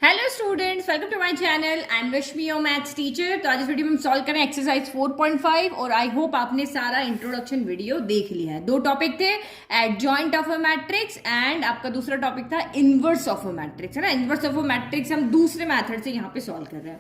Hello students, welcome to my channel. I am Rashmi, your maths teacher. तो आज इस video में हम सॉल्व करें एक्सरसाइज 4.5 और आई होप आपने सारा इंट्रोडक्शन वीडियो देख लिया है। दो टॉपिक थे, adjoint of a matrix and आपका दूसरा टॉपिक था इनवर्स ऑफ अ मैट्रिक्स, है ना। इनवर्स ऑफ अ मैट्रिक्स हम दूसरे मेथड से यहाँ पे सॉल्व कर रहे हैं।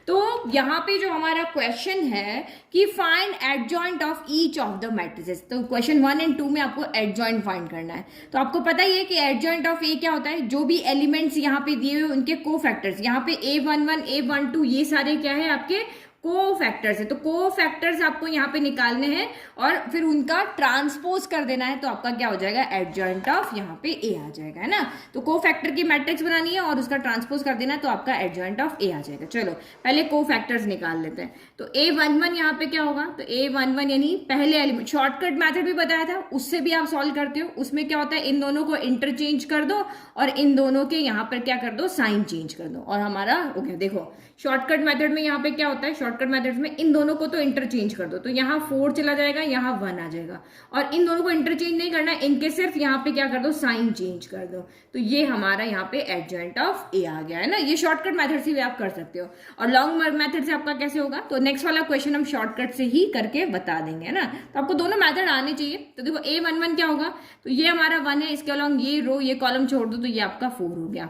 तो यहाँ पे जो हमारा क्वेश्चन है कि find adjoint of each of the matrices. तो क्वेश्चन 1 और 2 में आपको एडजॉइंट फाइंड करना है। तो आपको पता ही है कि एडजॉइंट ऑफ ए क्या होता है, जो भी एलिमेंट्स यहाँ पे दिए हुए उनके कोफैक्टर्स। यहाँ पे A11 A12 ये सारे क्या है, आपके कोफैक्टर्स है। तो कोफैक्टर्स आपको यहाँ पे निकालने हैं और फिर उनका ट्रांसपोज कर देना है। तो आपका क्या हो जाएगा, एडजॉइंट ऑफ यहाँ पे ए आ जाएगा, है ना। तो कोफैक्टर की मैट्रिक्स बनानी है और उसका ट्रांसपोज कर देना है, तो आपका एडजॉइंट ऑफ ए आ जाएगा। चलो पहले कोफैक्टर्स निकाल लेते हैं। तो A11 यहाँ पे क्या होगा, तो A11 यानी पहले एलिमेंट, शॉर्टकट मैथड भी बताया था, उससे भी आप सॉल्व करते हो। उसमें क्या होता है, इन दोनों को इंटरचेंज कर दो और इन दोनों के यहाँ पर क्या कर दो, साइन चेंज कर दो और हमारा हो गया। देखो शॉर्टकट मेथड में यहाँ पे क्या होता है, शॉर्टकट मेथड में इन दोनों को तो इंटरचेंज कर दो, तो यहाँ 4 चला जाएगा, यहाँ 1 आ जाएगा। और इन दोनों को इंटरचेंज नहीं करना, इनके सिर्फ यहाँ पे क्या कर दो, साइन चेंज कर दो। तो ये हमारा यहाँ पे एडजॉइंट ऑफ ए आ गया, है ना। ये शॉर्टकट मेथड से भी आप कर सकते हो। और लॉन्ग मेथड से आपका कैसे होगा, तो नेक्स्ट वाला क्वेश्चन हम शॉर्टकट से ही करके बता देंगे, है ना। तो आपको दोनों मेथड आने चाहिए। तो देखो A11 क्या होगा, तो ये हमारा 1 है, इसके अलॉन्ग ये रो ये कॉलम छोड़ दो, तो ये आपका 4 हो गया।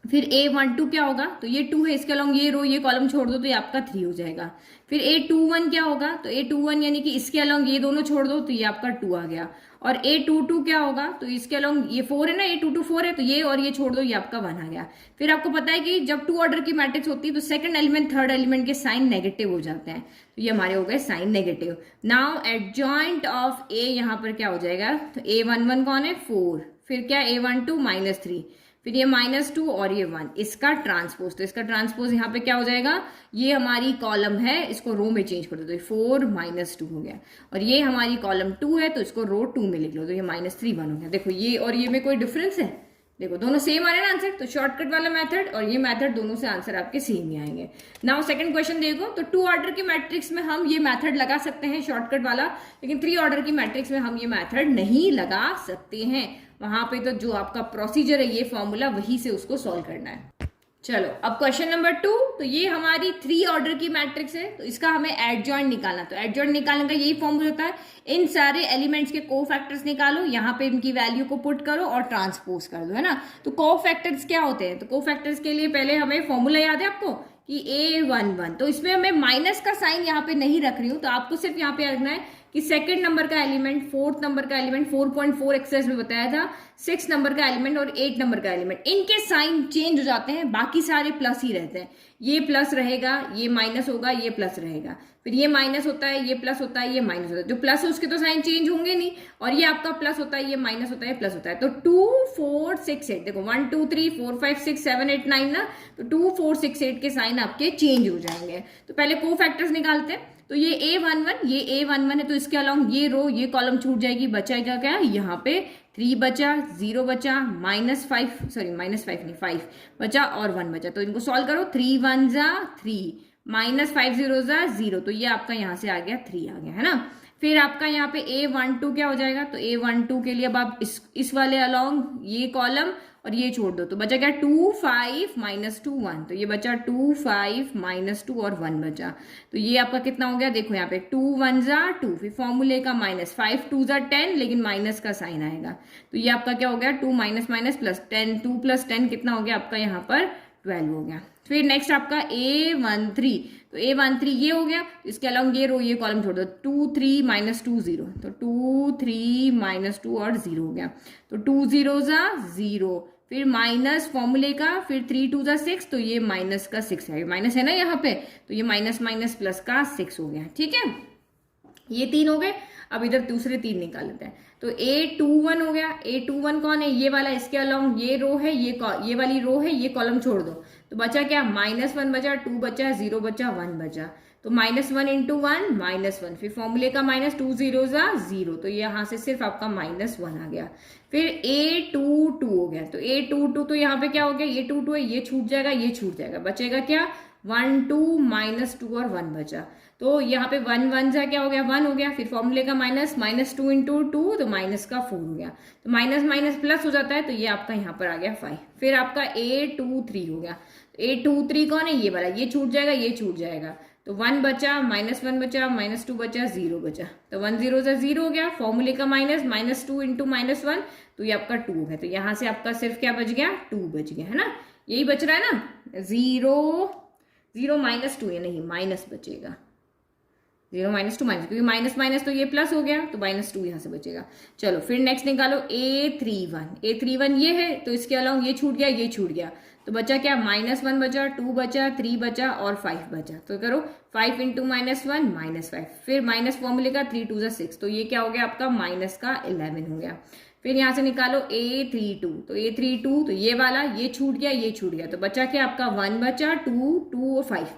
फिर A12 क्या होगा, तो ये 2 है, इसके अलॉन्ग ये रो ये कॉलम छोड़ दो, तो ये आपका 3 हो जाएगा। फिर A21 क्या होगा, तो A21 यानी कि इसके अलॉन्ग ये दोनों छोड़ दो, तो ये आपका 2 आ गया। और A22 क्या होगा, तो इसके अलॉन्ग ये 4 है ना, A22 4 है, तो ये और ये छोड़ दो, ये आपका 1 आ गया। फिर आपको पता है कि जब 2 ऑर्डर की मैट्रिक्स होती है तो सेकंड एलिमेंट थर्ड एलिमेंट के साइन नेगेटिव हो जाते हैं, तो ये हमारे हो गए sign negative. Now adjoint of A यहाँ पर क्या हो जाएगा, तो A11 कौन है, 4, फिर क्या A12 -3, फिर ये -2 और ये 1, इसका ट्रांसपोज। तो इसका ट्रांसपोज यहाँ पे क्या हो जाएगा, ये हमारी कॉलम है, इसको रो में चेंज कर दो, तो ये 4 -2 हो गया। और ये हमारी कॉलम 2 है, तो इसको रो 2 में लिख लो, तो ये -3 1 हो गया। देखो ये और ये में कोई डिफरेंस है, देखो दोनों सेम आ रहे हैं ना आंसर। तो शॉर्टकट वाला मेथड और ये मेथड दोनों से आंसर आपके सेम ही आएंगे। नाउ सेकंड क्वेश्चन देखो, तो 2 ऑर्डर की मैट्रिक्स में हम ये मेथड लगा सकते हैं शॉर्टकट वाला, लेकिन 3 ऑर्डर की मैट्रिक्स में हम ये मेथड नहीं लगा सकते हैं। वहां पे तो जो आपका प्रोसीजर है, ये फॉर्मूला, वही से उसको सॉल्व करना है। चलो अब क्वेश्चन नंबर 2, तो ये हमारी 3 ऑर्डर की मैट्रिक्स है, तो इसका हमें एडजॉइंट निकालना। तो एडजॉइंट निकालने का यही फॉर्मूला होता है, इन सारे एलिमेंट्स के कोफैक्टर्स निकालो, यहाँ पे इनकी वैल्यू को पुट करो और ट्रांसपोज कर दो, है ना। तो कोफैक्टर्स क्या होते हैं, तो कोफैक्टर्स के लिए पहले हमें फॉर्मूला याद है आपको कि A11, तो इसमें हमें माइनस का साइन यहाँ पे नहीं रख रही हूँ, तो आपको सिर्फ यहाँ पे रखना है कि सेकंड नंबर का एलिमेंट, फोर्थ नंबर का एलिमेंट, 4.4 एक्सरसाइज में बताया था, 6 नंबर का एलिमेंट और 8 नंबर का एलिमेंट, इनके साइन चेंज हो जाते हैं, बाकी सारे प्लस ही रहते हैं। ये प्लस रहेगा, ये माइनस होगा, ये प्लस रहेगा, फिर ये माइनस होता है, ये प्लस होता है, ये माइनस होता है। जो प्लस है उसके तो साइन चेंज होंगे नहीं, और ये आपका प्लस होता है, ये माइनस होता है, प्लस होता है। तो 2 4 6 8, देखो 1 2 3 4 5 6 7 8 9 ना, तो 2 4 6 8 के साइन आपके चेंज हो जाएंगे। तो पहले कोफैक्टर्स निकालते हैं। तो ये A11 है, तो इसके अलॉन्ग ये रो ये कॉलम छूट जाएगी, बचाएगा क्या, यहाँ पे 3 बचा, 0 बचा, -5 नहीं 5 बचा और 1 बचा। तो इनको सॉल्व करो, 3 1 जा 3, -5 0 जा 0, तो ये आपका यहाँ से आ गया 3 आ गया, है ना। फिर आपका यहाँ पे A12 क्या हो जाएगा, तो A12 के लिए अब आप इस वाले अलॉन्ग ये कॉलम और ये छोड़ दो, तो बचा क्या 2 5 -2 1, तो ये बचा 2 5 -2 और 1 बचा। तो ये आपका कितना हो गया, देखो यहाँ पे 2 1 जा 2, फिर फॉर्मूले का -5 2 जा 10, लेकिन माइनस का साइन आएगा, तो ये आपका क्या हो गया 2 प्लस 10, 2 + 10 कितना हो गया आपका यहाँ पर 12 हो गया। फिर नेक्स्ट आपका A13, तो A13 ये हो गया, इसके अलॉन्ग ये रो ये कॉलम छोड़ दो, 2 3 -2 0, तो 2 3 -2 और 0 हो गया, तो 2 0 जा 0, फिर माइनस फॉर्मूले का, फिर 3 2 जा 6, तो ये माइनस का 6 है, माइनस है ना यहाँ पे, तो ये माइनस माइनस प्लस का 6 हो गया, ठीक है। ये 3 हो गए। अब इधर दूसरे 3 निकाल लेते हैं। तो A21 हो गया, A21 कौन है, ये वाला, इसके अलॉन्ग ये रो है, ये वाली रो है, ये कॉलम छोड़ दो, तो बचा क्या, -1 बचा, 2 बचा, 0 बचा, 1 बचा, तो -1 × 1 -1, फिर फॉर्मूले का -2 0 जा 0, तो यहाँ से सिर्फ आपका -1 आ गया। फिर A22 हो गया, तो A22 तो यहाँ पे क्या हो गया, ये 22 है, ये छूट जाएगा, ये छूट जाएगा, बचेगा क्या 1 2 -2 और 1 बचा। तो यहाँ पे 1 1 जा क्या हो गया 1 हो गया, फिर फॉर्मूले का माइनस, -2 इंटू 2 तो माइनस का 4 हो गया, तो माइनस माइनस प्लस हो जाता है, तो ये आपका यहाँ पर आ गया 5। फिर आपका A23 हो गया, A23 कौन है ये वाला, ये छूट जाएगा ये छूट जाएगा, तो 1 बचा, -1 बचा, -2 बचा, 0 बचा, तो 1 0 से 0 हो गया, फॉर्मूले का माइनस, -2 इंटू -1 तो ये आपका 2 है, तो यहाँ से आपका सिर्फ क्या बच गया 2 बच गया, है ना, यही बच रहा है ना, 0 0 -2 ये नहीं माइनस बचेगा, 0 -2 माइनस, क्योंकि माइनस माइनस तो ये प्लस हो गया, तो -2 यहाँ से बचेगा। चलो फिर नेक्स्ट निकालो A31 ये है, तो इसके अलावा ये छूट गया ये छूट गया, तो बचा क्या -1 बचा, 2 बचा, 3 बचा और 5 बचा, तो करो 5 इंटू -1 -5, फिर माइनस फॉर्मूले का 3 2 6, तो ये क्या हो गया आपका माइनस का 11 हो गया। फिर यहाँ से निकालो A32, तो A32 तो ये वाला ये छूट गया ये छूट गया, तो बचा क्या आपका 1 बचा, 2 2 और 5,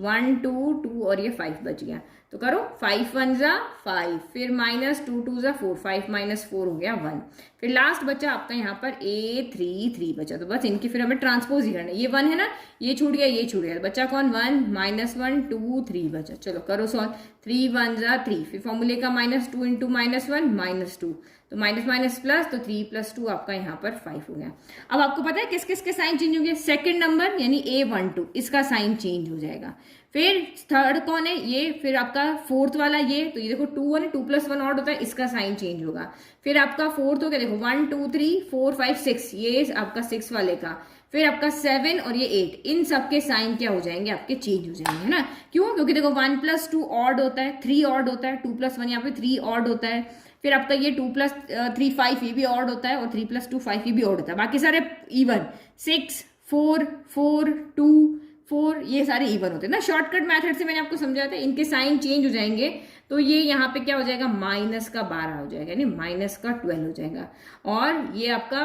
1 2 2 और ये 5 बच गया, तो करो 5 1 जा 5, फिर -2 2 जा 4, 5 -4 हो गया 1, फिर लास्ट बचा आपका यहाँ पर A33 बचा, तो बस इनकी फिर हमें ट्रांसपोज ही करना है, ये 1 है ना, ये छूट गया ये छूट गया, बचा कौन 1 -1 2 3 बचा। चलो करो सॉल्व, 3 1 जा 3, फिर फॉर्मूले का -2 इंटू -1 -2, तो माइनस माइनस प्लस, तो 3 + 2 आपका यहाँ पर 5 हो गया। अब आपको पता है किस किस के साइन चेंज हो गया, सेकंड नंबर यानी A12 इसका साइन चेंज हो जाएगा, फिर थर्ड कौन है ये, फिर आपका फोर्थ वाला ये, तो ये देखो 2 1 2 + 1 ऑड होता है, इसका साइन चेंज होगा, फिर आपका फोर्थ हो गया देखो 1 2 3 4 5 6, ये आपका 6 वाले का, फिर आपका 7 और ये 8, इन सब के साइन क्या हो जाएंगे आपके चेंज हो जाएंगे, है ना, क्यों, क्योंकि देखो 1 + 2 ऑड होता है, 3 ऑड होता है, 2 + 1 यहाँ पे 3 ऑड होता है, फिर आपका ये 2 + 3 5 ये भी ऑड होता है, और 3 + 2 5 ये भी ऑड होता है, बाकी सारे इवन, 6 4 4 2 4 ये सारे इवन होते हैं ना, शॉर्टकट मेथड से मैंने आपको समझाया था, इनके साइन चेंज हो जाएंगे, तो ये यहाँ पे क्या हो जाएगा माइनस का 12 हो जाएगा, यानी माइनस का 12 हो जाएगा, और ये आपका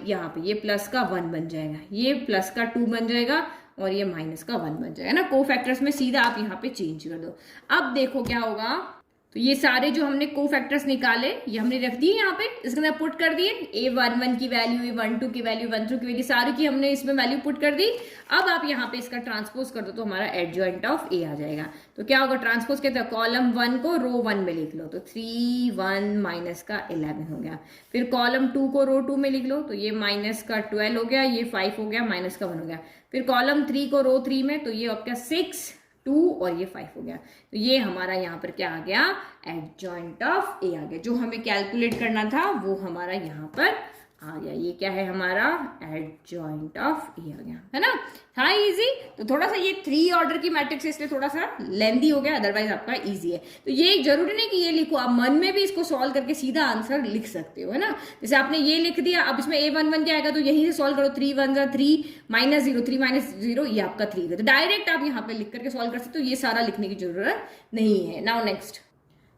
यहाँ पे ये प्लस का 1 बन जाएगा, ये प्लस का 2 बन जाएगा, और ये माइनस का 1 बन जाएगा ना, को फैक्टर्स में सीधा आप यहाँ पे चेंज कर दो। अब देखो क्या होगा, तो ये सारे जो हमने को फैक्टर्स निकाले ये हमने रख दिए यहाँ पे, इसके अंदर पुट कर दिए, A11 की वैल्यू, A12 की वैल्यू, 1 2 की वैल्यू, सारी की हमने इसमें वैल्यू पुट कर दी। अब आप यहाँ पे इसका ट्रांसपोज कर दो तो हमारा एडजॉइंट ऑफ A आ जाएगा। तो क्या होगा, ट्रांसपोज कहते हैं कॉलम 1 को रो 1 में लिख लो, तो 3 1 माइनस का 11 हो गया, फिर कॉलम 2 को रो 2 में लिख लो, तो ये माइनस का 12 हो गया, ये 5 हो गया, माइनस का 1 हो गया, फिर कॉलम 3 को रो 3 में, तो ये आपका 6 2 और ये 5 हो गया, तो ये हमारा यहाँ पर क्या आ गया, एडजॉइंट ऑफ A आ गया। जो हमें कैलकुलेट करना था वो हमारा यहाँ पर आ गया, ये क्या है हमारा एडजॉइंट ऑफ A आ गया, है ना, हाँ इजी। तो थोड़ा सा ये 3 ऑर्डर की मैट्रिक्स है इसलिए थोड़ा सा लेंदी हो गया, अदरवाइज आपका इजी है। तो ये जरूरी नहीं कि ये लिखो, आप मन में भी इसको सॉल्व करके सीधा आंसर लिख सकते हो, है ना। जैसे आपने ये लिख दिया, अब इसमें A11 क्या आएगा, तो यहीं से सॉल्व करो, 3 1 3 -0 3 -0 ये आपका 3 है, तो डायरेक्ट आप यहाँ पे लिख करके सॉल्व कर सकते हो, ये सारा लिखने की जरूरत नहीं है। नाउ नेक्स्ट,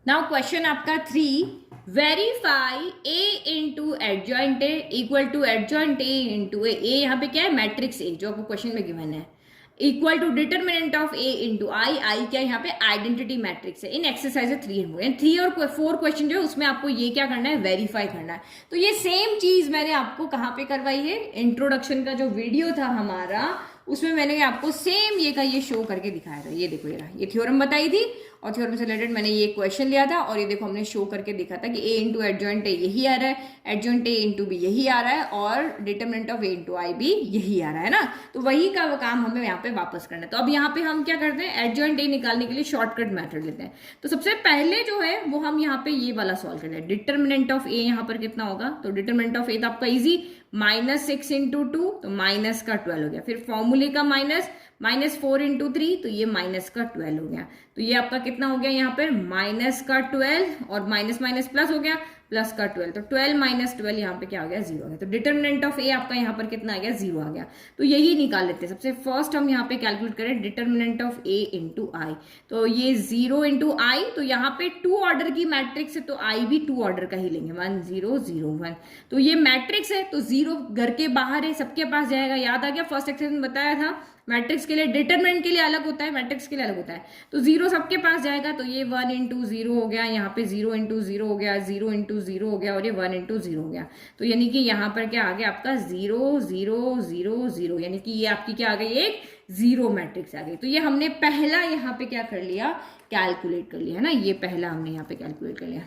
नाउ क्वेश्चन आपका 3, verify A into adjoint A equal to adjoint A into A। यहाँ पे क्या है, मैट्रिक्स A जो आपको क्वेश्चन में गिवन है, equal to determinant of A into I क्या यहाँ पे आइडेंटिटी मैट्रिक्स है इन एक्सरसाइज 3 और 4 क्वेश्चन जो है उसमें आपको ये क्या करना है, वेरीफाई करना है। तो ये सेम चीज मैंने आपको कहाँ पे करवाई है, इंट्रोडक्शन का जो वीडियो था हमारा उसमें मैंने आपको सेम ये का ये शो करके दिखाया था। ये देखो ये थ्योरम बताई थी और थ्योरम से रिलेटेड मैंने ये क्वेश्चन लिया था, और ये देखो हमने शो करके दिखा था कि A इंटू एडजॉइंट A यही आ रहा है, एडजॉइंट A इंटू B यही आ रहा है, और determinant of A into I भी यही आ रहा है ना। तो वही का काम हमें यहाँ पे वापस करना है। तो अब यहाँ पे हम क्या करते हैं, एडजॉइंट A निकालने के लिए शॉर्टकट मेथड लेते हैं। तो सबसे पहले जो है वो हम यहाँ पे ये वाला सॉल्व करते हैं, डिटर्मिनेंट ऑफ A यहाँ पर कितना होगा, तो डिटर्मिनेंट ऑफ A तो आपका इजी, -6 इंटू 2 तो माइनस का 12 हो गया, फिर फॉर्मूले का -4 इंटू 3 तो ये माइनस का 12 हो गया, तो ये आपका कितना हो गया यहाँ पर माइनस का 12 और माइनस माइनस प्लस हो गया, प्लस का 12, तो 12 - 12 यहाँ पे क्या हो गया, 0 हो गया। तो डिटर्मिनेंट ऑफ A आपका यहाँ पर कितना आ गया, 0 आ गया। तो यही निकाल लेते हैं। सबसे फर्स्ट हम यहाँ पे कैलकुलेट करें determinant of A into I, तो ये 0 इंटू I, तो यहाँ पे 2 ऑर्डर की मैट्रिक्स है तो I भी 2 ऑर्डर का ही लेंगे, 1 0 0 1। तो ये मैट्रिक्स है तो 0 घर के बाहर है, सबके पास जाएगा, याद आ गया, फर्स्ट एक्सरसाइज में बताया था। मैट्रिक्स के लिए डिटरमिनेंट के लिए अलग होता है, मैट्रिक्स के लिए अलग होता है। तो 0 सबके पास जाएगा, तो ये 1 इंटू 0 हो गया, यहाँ पे 0 इंटू 0 हो गया, 0 इंटू 0 हो गया, और ये 1 इंटू 0 हो गया। तो यानी कि यहाँ पर क्या आ गया आपका 0 0 0 0, यानी कि ये आपकी क्या आ गई, एक जीरो मैट्रिक्स आ गई। तो ये हमने पहला यहाँ पे क्या कर लिया, कैलकुलेट कर लिया है ना, ये पहला हमने यहाँ पे कैलकुलेट कर लिया।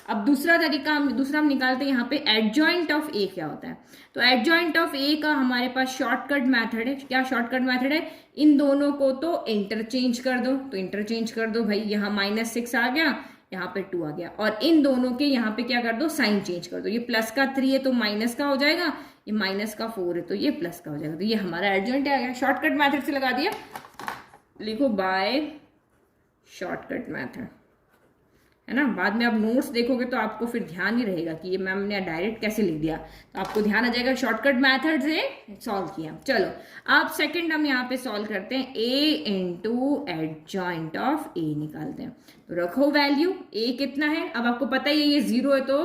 अब दूसरा तरीका हम निकालते हैं यहाँ पे एडजॉइंट ऑफ ए क्या होता है। तो एडजॉइंट ऑफ ए का हमारे पास शॉर्टकट मेथड है। क्या शॉर्टकट मेथड है, इन दोनों को तो इंटरचेंज कर दो, तो इंटरचेंज कर दो भाई, यहाँ -6 आ गया, यहाँ पे 2 आ गया, और इन दोनों के यहाँ पे क्या कर दो, साइन चेंज कर दो। ये प्लस का 3 है तो माइनस का हो जाएगा, ये माइनस का 4 है तो ये प्लस का हो जाएगा। तो ये हमारा एडजॉइंट आ गया, शॉर्टकट मेथड से लगा दिया। लिखो बाय शॉर्टकट मेथड, है ना। बाद में आप नोट्स देखोगे तो आपको फिर ध्यान नहीं रहेगा कि ये मैम ने डायरेक्ट कैसे लिख दिया, तो आपको ध्यान आ जाएगा शॉर्टकट मेथड से सॉल्व किया। चलो अब सेकंड हम यहाँ पे सॉल्व करते हैं, a into adjoint of a निकालते हैं। तो रखो वैल्यू, a कितना है, अब आपको पता ही है ये 0 है तो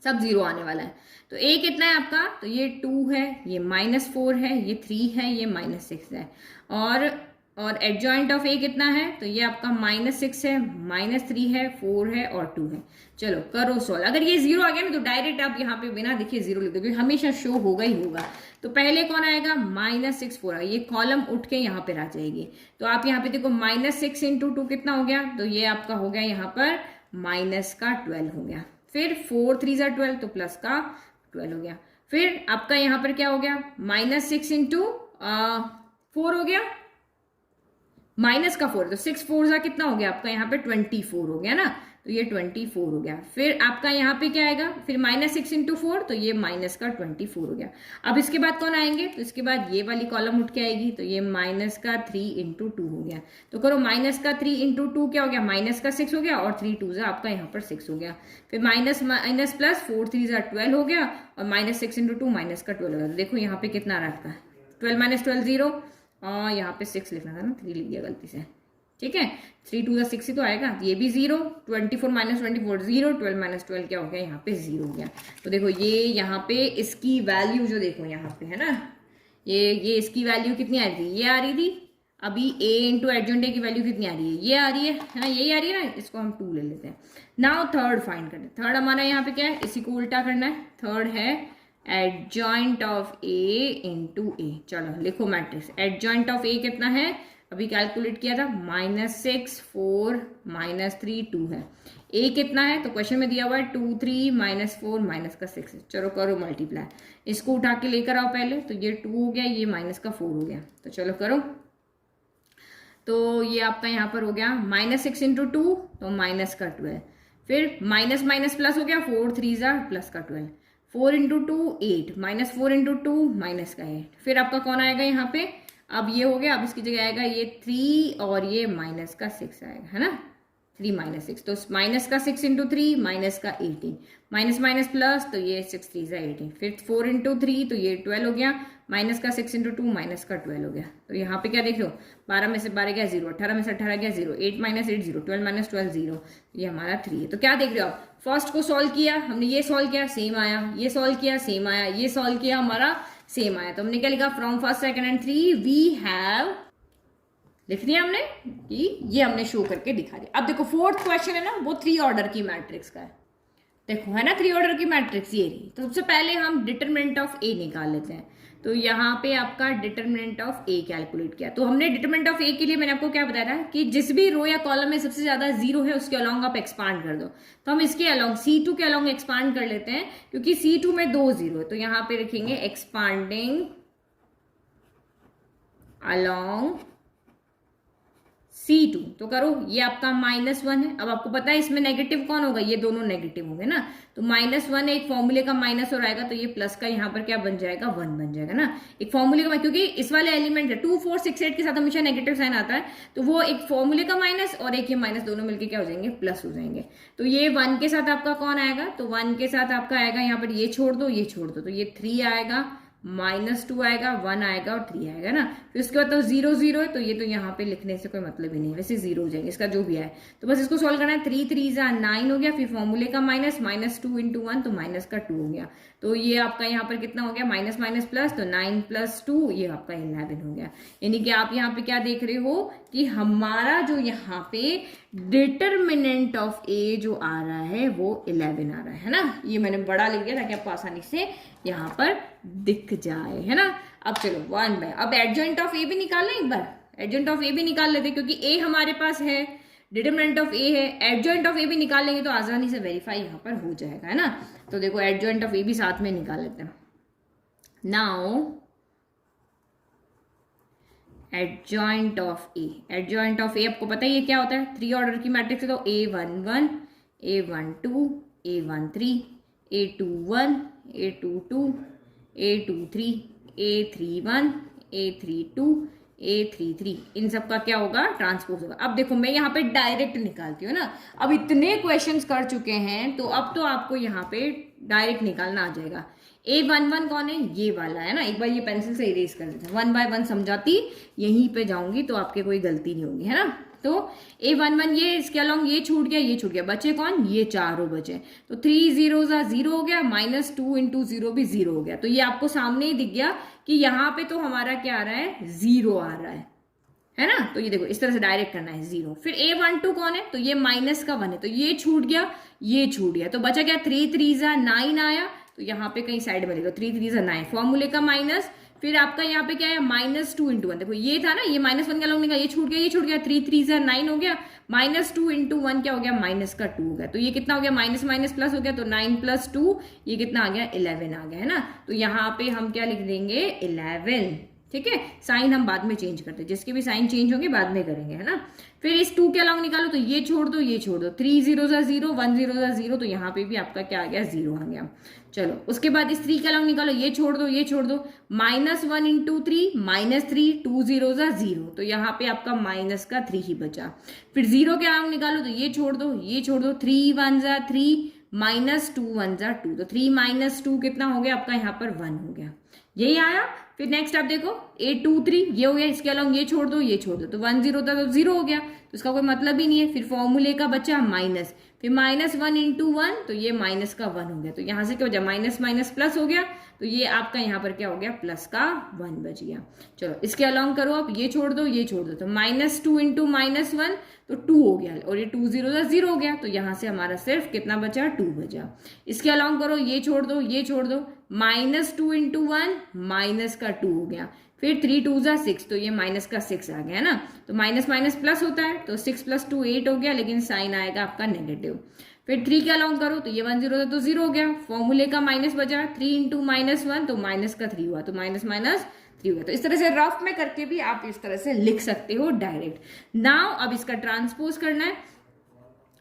सब 0 आने वाला है। तो a कितना है आपका, तो ये 2 है, ये -4 है, ये 3 है, ये -6 है, और एडजॉइंट ऑफ a कितना है, तो ये आपका -6 है, -3 है, 4 है और 2 है। चलो करो सॉल्व। अगर ये 0 आ गया ना तो डायरेक्ट आप यहाँ पे बिना देखिए 0 लिख दोगे, हमेशा शो होगा ही होगा। तो पहले कौन आएगा, -6 4, ये कॉलम उठ के यहाँ पर आ जाएगी। तो आप यहाँ पे देखो -6 इंटू 2 कितना हो गया, तो ये आपका हो गया यहाँ पर -12 हो गया। फिर 4 3 12 तो +12 हो गया। फिर आपका यहाँ पर क्या हो गया, -6 इंटू 4 हो गया, -4 तो 6 4 कितना हो गया आपका यहाँ पे 24 हो गया ना, तो ये 24 हो गया। फिर आपका यहाँ पे क्या आएगा, फिर -6 इंटू 4 तो ये -24 हो गया। अब इसके बाद कौन आएंगे, तो इसके बाद ये वाली कॉलम उठ के आएगी, तो ये -3 इंटू 2 हो गया। तो करो -3 इंटू 2 क्या हो गया, -6 हो गया, और 3 2 आपका यहाँ पर 6 हो गया। फिर माइनस प्लस 4 3 12 हो गया, और -6 इंटू 2 -12 हो गया। तो देखो यहाँ पे कितना आ रहा है आपका 12 -12 0, और यहाँ पे 6 लिखना था ना, 3 लिख दिया गलती से, ठीक है। 3 2 6 ही तो आएगा, ये भी 0, 24 -24 0, 12 12 क्या हो गया यहाँ पे 0 हो गया। तो देखो ये यहाँ पे इसकी वैल्यू जो देखो यहाँ पे है ना, ये इसकी वैल्यू कितनी आ रही थी, ये आ रही थी। अभी a इंटू एडजॉइंट की वैल्यू कितनी आ रही है, ये आ रही है ना, यही आ रही है ना, इसको हम 2 ले लेते हैं। नाउ थर्ड फाइंड करते हैं। थर्ड हमारा यहाँ पे क्या है, इसी को उल्टा करना है। थर्ड है adjoint of a into a। चलो लिखो मैट्रिक्स, एडजॉइंट ऑफ a कितना है, अभी कैलकुलेट किया था, -6 4 -3 2 है। a कितना है, तो क्वेश्चन में दिया हुआ है 2 3 -4 -6 है। चलो करो मल्टीप्लाई, इसको उठा के लेकर आओ पहले, तो ये 2 हो गया, ये -4 हो गया। तो चलो करो, तो ये आपका यहाँ पर हो गया -6 इंटू 2 तो -12, फिर माइनस प्लस हो गया, 4 3 +12, 4 इंटू 2 8, -4 इंटू 2 -8। फिर आपका कौन आएगा यहाँ पे, अब ये हो गया, अब इसकी जगह आएगा ये 3 और ये -6 आएगा, है ना, 3 -6, तो -6 इंटू 3 -18, माइनस प्लस तो ये 6 3 18, फिर 4 इंटू 3 तो ये 12 हो गया, -6 इंटू 2 -12 हो गया। तो यहाँ पे क्या देख रहे हो, 12 में से 12 गया 0, 18 में से 18 गया 0, 8 -8 0, 12 -12 0, ये हमारा 3 है। तो क्या देख रहे हो आप, फर्स्ट को सॉल्व किया हमने, ये सॉल्व किया सेम आया, ये सॉल्व किया सेम आया, ये सॉल्व किया हमारा सेम आया। तो हमने क्या लिखा, from first second and 3 we have, लिख दिया हमने कि ये हमने शो करके दिखा दिया। अब देखो फोर्थ क्वेश्चन है ना, वो 3 ऑर्डर की मैट्रिक्स का है, देखो है ना, 3 ऑर्डर की मैट्रिक्स ये रही। तो सबसे पहले हम डिटरमिनेंट ऑफ ए निकाल लेते हैं। तो यहाँ पे आपका डिटरमिनेंट ऑफ ए कैलकुलेट किया। तो हमने डिटरमिनेंट ऑफ ए के लिए मैंने आपको क्या बताया था कि जिस भी रो या कॉलम में सबसे ज्यादा 0 है उसके अलोंग आप एक्सपांड कर दो। तो हम इसके अलोंग C2 के अलोंग एक्सपांड कर लेते हैं, क्योंकि C2 में 2 0 है। तो यहाँ पे लिखेंगे एक्सपांडिंग अलोंग C2। तो करो, ये आपका -1 है। अब आपको पता है इसमें नेगेटिव कौन होगा, ये दोनों नेगेटिव होंगे ना। तो -1 एक फॉर्मूले का माइनस और आएगा, तो ये प्लस का यहाँ पर क्या बन जाएगा, 1 बन जाएगा ना। एक फॉर्मूले का, क्योंकि इस वाले एलिमेंट है 2 4 6 8 के साथ हमेशा नेगेटिव साइन आता है, तो वो एक फॉर्मूले का माइनस और एक ये माइनस दोनों मिलकर क्या हो जाएंगे, प्लस हो जाएंगे। तो ये 1 के साथ आपका कौन आएगा, तो 1 के साथ आपका आएगा यहाँ पर, ये छोड़ दो ये छोड़ दो, तो ये 3 आएगा, -2 आएगा, 1 आएगा और 3 आएगा ना। फिर उसके बाद तो 0 0 है, तो ये तो यहाँ पे लिखने से कोई मतलब ही नहीं है, वैसे 0 हो जाएंगे, इसका जो भी है। तो बस इसको सॉल्व करना है। 3 3 9 हो गया, फिर फॉर्मूले का -2 इंटू 1 तो -2 हो गया। तो ये आपका यहाँ पर कितना हो गया, माइनस प्लस, तो 9 + 2 ये आपका 11 हो गया। यानी कि आप यहाँ पे क्या देख रहे हो कि हमारा जो यहाँ पे डिटरमिनेंट ऑफ ए जो आ रहा है वो 11 आ रहा है ना। ये मैंने बड़ा लिख दिया ताकि आपको आसानी से यहाँ पर दिख जाए, है ना। अब चलो 1 बाय, अब एडजॉइंट ऑफ ए भी निकाल लें एक बार, एडजॉइंट ऑफ ए भी निकाल लेते क्योंकि ए हमारे पास है, डिटरमिनेंट ऑफ ए है, एडजॉइंट ऑफ ए भी निकाल लेंगे तो आसानी से वेरीफाई यहाँ पर हो जाएगा, है ना। तो देखो एडजॉइंट ऑफ ए भी साथ में निकाल लेते हैं। Now adjoint of A, adjoint of A आपको पता ही है क्या होता है, 3 ऑर्डर की मैट्रिक्स है तो A11, A12, A13, A21, A22, A23, A31, A32, A33, इन सब का क्या होगा, ट्रांसपोज होगा। अब देखो मैं यहाँ पे डायरेक्ट निकालती हूँ ना, अब इतने क्वेश्चंस कर चुके हैं तो अब तो आपको यहाँ पे डायरेक्ट निकालना आ जाएगा। A11 कौन है, ये वाला है ना, एक बार ये पेंसिल से इरेज कर देते हैं, 1 बाय 1 समझाती, यहीं पे जाऊंगी तो आपके कोई गलती नहीं होगी, है ना। तो A11 ये, इसके अलॉन्ग ये छूट गया, ये छूट गया, बचे कौन, ये चारों बचे, तो 3 0 0 हो गया, -2 × 0 भी 0 हो गया। तो ये आपको सामने ही दिख गया कि यहाँ पे तो हमारा क्या आ रहा है, 0 आ रहा है ना। तो ये देखो इस तरह से डायरेक्ट करना है 0। फिर A12 कौन है, तो ये -1 है, तो ये छूट गया, ये छूट गया, तो बचा क्या, 3 3 9 आया, तो यहाँ पे कहीं साइड में लिखो 3 3 9, फॉर्मूले का माइनस, फिर आपका यहाँ पे क्या है, -2 × 1, देखो ये था ना, ये -1 का लॉन्ग निकाल, ये छूट गया, ये छूट गया, 3 3 9 हो गया, -2 × 1 क्या हो गया, -2 हो गया, तो ये कितना हो गया, माइनस माइनस प्लस हो गया, तो 9 + 2 ये कितना आ गया, 11 आ गया, है ना। तो यहाँ पे हम क्या लिख देंगे, 11, ठीक है। साइन हम बाद में चेंज करते हैं, जिसके भी साइन चेंज होंगे बाद में करेंगे, है ना। फिर इस 2 के अलॉन्ग निकालो, तो ये छोड़ दो, ये छोड़ दो, 3 0 0, 1 0 0, तो यहाँ पे भी आपका क्या आ गया, 0 आ गया। चलो उसके बाद इस 3 के अलॉन्ग निकालो, ये छोड़ दो, ये छोड़ दो, -1 × 3 -3, 2 0 0, तो यहाँ पे आपका -3 ही बचा। फिर 0 के अलॉन्ग निकालो, तो ये छोड़ दो, ये छोड़ दो, 3 1 3, -2 1 2, तो 3 - 2 कितना हो गया आपका, यहाँ पर 1 हो गया, यही आया। फिर नेक्स्ट आप देखो A23 ये हो गया, इसके अलॉन्ग ये छोड़ दो, ये छोड़ दो, तो 1 0 था तो 0 हो गया, तो इसका कोई मतलब ही नहीं है। फिर फॉर्मूले का बचा माइनस, फिर -1 × 1, तो ये माइनस का 1 हो गया, तो यहाँ से क्या हो जाए, माइनस माइनस प्लस हो गया, तो ये आपका यहाँ पर क्या हो गया, प्लस का 1 बच गया। चलो इसके अलॉन्ग करो आप, ये छोड़ दो, ये छोड़ दो, तो -2 × -1, तो 2 हो गया, और ये 2 0 0 हो गया, तो यहाँ से हमारा सिर्फ कितना बचा, 2 बचा। इसके अलॉन्ग करो, ये छोड़ दो, ये छोड़ दो, -2 × 1, माइनस का 2 हो गया, फिर 3 2 6, तो ये माइनस का 6 आ गया, है ना। तो माइनस माइनस प्लस होता है, तो 6 + 2 8 हो गया, लेकिन साइन आएगा आपका नेगेटिव। फिर 3 के अलॉन्ग करो, तो ये 1 0 था तो 0 हो गया, फॉर्मूले का माइनस बचा, 3 × -1, तो माइनस का 3 हुआ, तो माइनस माइनस 3 हो गया। तो इस तरह से रफ में करके भी आप इस तरह से लिख सकते हो डायरेक्ट। नाउ अब इसका ट्रांसपोज करना है,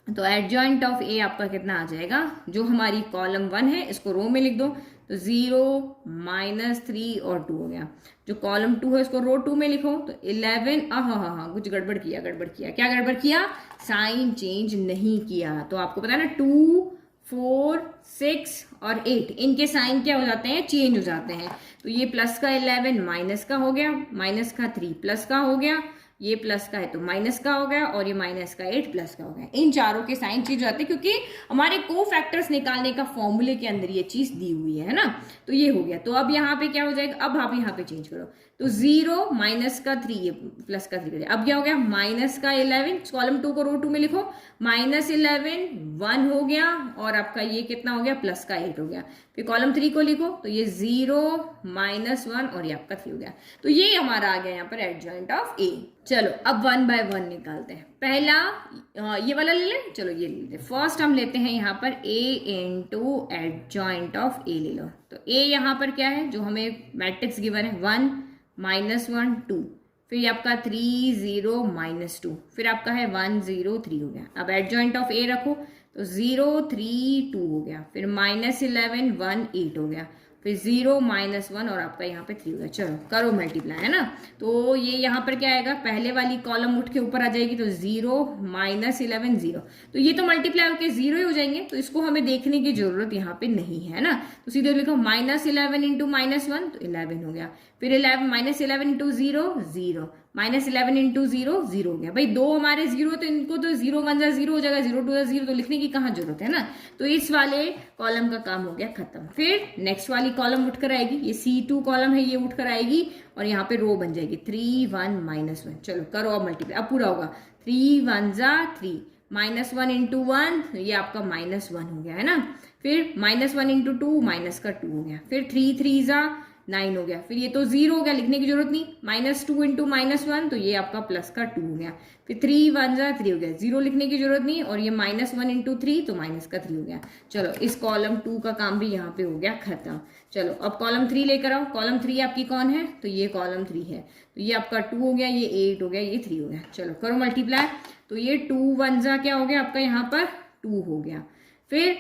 तो एडजॉइंट ऑफ ए आपका कितना आ जाएगा, जो हमारी कॉलम 1 है इसको रो में लिख दो, तो 0 -3 और 2 हो गया। जो कॉलम 2 है इसको रो 2 में लिखो, तो 11, हाँ कुछ गड़बड़ किया, क्या गड़बड़ किया, साइन चेंज नहीं किया। तो आपको पता है ना 2 4 6 और 8 इनके साइन क्या हो जाते हैं, चेंज हो जाते हैं। तो ये प्लस का 11 माइनस का हो गया, माइनस का 3 प्लस का हो गया, ये प्लस का है तो माइनस का हो गया, और ये माइनस का 8 प्लस का हो गया। इन चारों के साइन चेंज हो जाते हैं क्योंकि हमारे को फैक्टर्स निकालने का फॉर्मूले के अंदर ये चीज दी हुई है ना। तो ये हो गया, तो अब यहाँ पे क्या हो जाएगा, अब आप यहाँ पे चेंज करो, तो 0 माइनस का 3 ये प्लस का 3 अब क्या हो गया, माइनस का 11, कॉलम 2 को रो 2 में लिखो, -11 1 हो गया, और आपका ये कितना हो गया, प्लस का 8 हो गया। फिर कॉलम 3 को लिखो, तो ये 0 -1 और ये आपका 3 हो गया। तो ये हमारा आ गया यहाँ पर एडजॉइंट ऑफ ए। चलो अब 1 बाय 1 निकालते हैं। पहला ये वाला ले लें, चलो ये ले लेते हैं। फर्स्ट हम लेते हैं यहाँ पर a × एडजॉइंट ऑफ ए ले लो। तो a यहाँ पर क्या है, जो हमें मैट्रिक्स गिवन है, 1 -1 2, फिर आपका 3 0 -2, फिर आपका है 1 0 3 हो गया। अब एडजॉइंट ऑफ ए रखो, तो 0 3 2 हो गया, फिर -11 1 8 हो गया, फिर 0 -1 और आपका यहाँ पे 3 हो गया। चलो करो मल्टीप्लाई, है ना। तो ये यहाँ पर क्या आएगा, पहले वाली कॉलम उठ के ऊपर आ जाएगी, तो 0 -11 0, तो ये तो मल्टीप्लाई होकर 0 ही हो जाएंगे, तो इसको हमें देखने की जरूरत यहाँ पे नहीं है ना। तो सीधे लिखो -11 × -1, तो 11 हो गया, फिर -11 × 0 0, -11 × 0 0 हो गया। भाई दो हमारे 0 तो इनको तो 0 1 0 हो जाएगा, 0 2 0, तो लिखने की कहाँ जरूरत है ना। तो इस वाले कॉलम का काम हो गया खत्म। फिर नेक्स्ट वाली कॉलम उठकर आएगी, ये C2 कॉलम है, ये उठकर आएगी और यहाँ पे रो बन जाएगी 3 1 -1। चलो करो अब मल्टीप्लाई, अब पूरा होगा, 3 1 3, -1 × 1, ये आपका -1 हो गया, है ना। फिर -1 इंटू 2 माइनस का 2 हो गया, फिर 3 3 ज़ा 9 हो गया, फिर ये तो 0 हो गया, लिखने की जरूरत नहीं, -2 इंटू -1 तो ये आपका प्लस का 2 हो गया, फिर 3 1 ज़ा 3 हो गया, 0 लिखने की जरूरत नहीं, और ये -1 इंटू 3 तो माइनस का 3 हो गया। चलो इस कॉलम 2 का काम भी यहाँ पे हो गया खत्म। चलो अब कॉलम 3 लेकर आओ। कॉलम 3 आपकी कौन है, तो ये कॉलम 3 है, तो ये आपका 2 हो गया, ये 8 हो गया, ये 3 हो गया। चलो करो मल्टीप्लाई, तो ये 2 1 ज़ा क्या हो गया आपका यहाँ पर 2 हो गया, फिर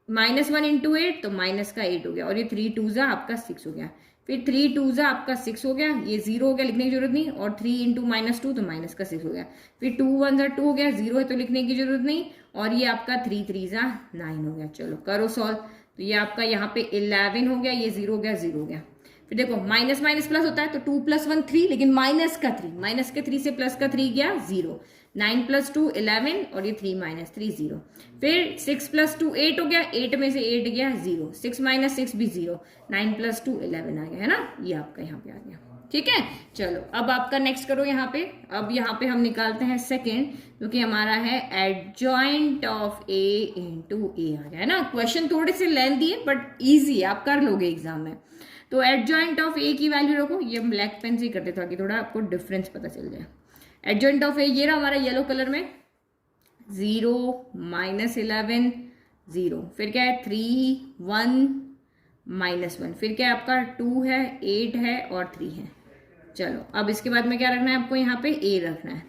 -1 इंटू 8 तो माइनस का 8 हो गया, और ये 3 2 ज़ा आपका 6 हो गया, फिर 3 2 ज़ा आपका 6 हो गया, ये 0 हो गया, लिखने की जरूरत नहीं, और 3 इंटू -2 तो माइनस का 6 हो गया, फिर 2 1 ज़ा 2 हो गया, 0 है तो लिखने की जरूरत नहीं, और ये आपका 3 3 ज़ा 9 हो गया। चलो करो सॉल्व, तो ये आपका यहाँ पे 11 हो गया, ये 0 हो गया, 0 हो गया। फिर देखो माइनस माइनस प्लस होता है, तो 2 + 1 3, लेकिन माइनस का 3, माइनस के 3 से प्लस का 3 गया 0, 9 + 2 11, और ये 3 - 3 0, फिर 6 + 2 8 हो गया, 8 में से 8 गया 0, 6 - 6 भी 0, 9 + 2 11 आ गया, है ना, ये आपका यहाँ पे आ गया। ठीक है, चलो अब आपका नेक्स्ट करो यहाँ पे। अब यहाँ पे हम निकालते हैं सेकेंड, क्योंकि हमारा है एडजॉइंट ऑफ ए इंटू ए आ गया, है ना। क्वेश्चन थोड़े से लेंथी है बट ईजी है, आप कर लोगे एग्जाम में। तो एडजॉइंट ऑफ ए की वैल्यू रखो, ये हम ब्लैक पेन से ही करते ताकि थोड़ा आपको डिफरेंस पता चल जाए। एडजॉइंट ऑफ ए ये रहा हमारा येलो कलर में, 0 -11 0, फिर क्या है 3 1 -1, फिर क्या है आपका 2 है 8 है और 3 है। चलो अब इसके बाद में क्या रखना है आपको, यहाँ पे ए रखना है।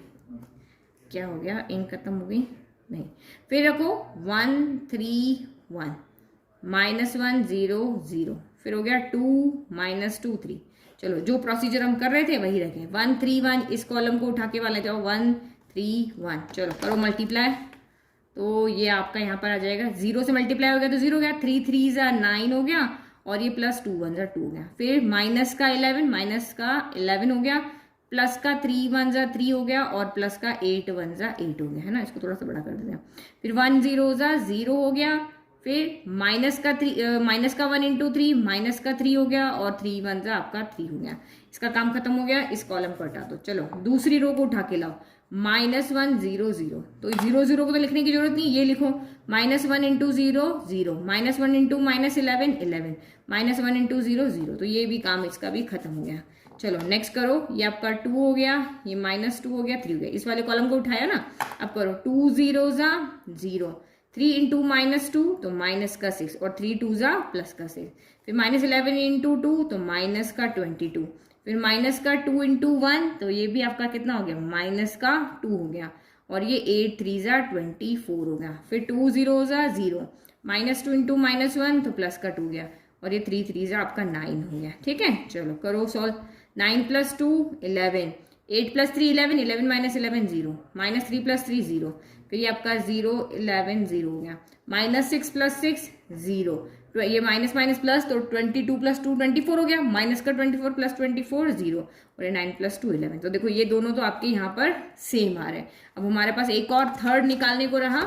क्या हो गया, इंक खत्म हो गई नहीं, फिर रखो 1 3 1 -1 0 0, फिर हो गया 2 -2 3। चलो जो प्रोसीजर हम कर रहे थे वही रखें, 1 3 1, इस कॉलम को उठा के वाले जाओ 1 3 1। चलो करो मल्टीप्लाई, तो ये आपका यहाँ पर आ जाएगा, 0 से मल्टीप्लाई हो गया तो 0 हो गया, 3 3 ज़ा 9 हो गया, और ये प्लस 2 1 ज़ा 2 हो गया, फिर माइनस का 11 हो गया, प्लस का 3 1 ज़ा 3 हो गया, और प्लस का 8 1 ज़ा 8 हो गया, है ना। इसको थोड़ा सा बड़ा कर देते हैं, फिर 1 0 ज़ा 0 हो गया, फिर माइनस का 1 इंटू 3 माइनस का 3 हो गया, और 3 1 ज़ा आपका 3 हो गया। इसका काम खत्म हो गया, इस कॉलम को हटा दो। चलो दूसरी रो को उठा के लाओ, -1 0 0, तो 0 0 को तो लिखने की जरूरत नहीं, ये लिखो -1 इंटू 0 0, -1 इंटू -11 11, -1 इंटू 0 0, तो ये भी काम इसका भी खत्म हो गया। चलो नेक्स्ट करो, ये आपका 2 हो गया, ये -2 हो गया, 3 हो गया, इस वाले कॉलम को उठाया ना। अब करो 2 0 ज़ा 0, 3 इंटू -2 तो माइनस का 6, और 3 2 ज़ा प्लस का 6, फिर -11 इंटू 2 तो माइनस का 22, फिर माइनस का 2 इंटू 1 तो ये भी आपका कितना हो गया, माइनस का 2 हो गया, और ये 8 3 ज़ा 24 हो गया, फिर 2 0 ज़ा 0, -2 इंटू -1 तो प्लस का 2 गया, और ये 3 3 ज़ा आपका 9 हो गया। ठीक है, चलो करो सॉल्व, 9 + 2 11, 8 + 3 11, 11 - 11 0, -3 + 3 0, फिर ये आपका 0 11 0 हो गया, -6 + 6 0, तो ये माइनस माइनस प्लस, तो 22 + 2 24 हो गया, माइनस का 24 + 24 0, और ये 9 + 2 11। तो देखो ये दोनों तो आपके यहाँ पर सेम आ रहे हैं। अब हमारे पास एक और थर्ड निकालने को रहा।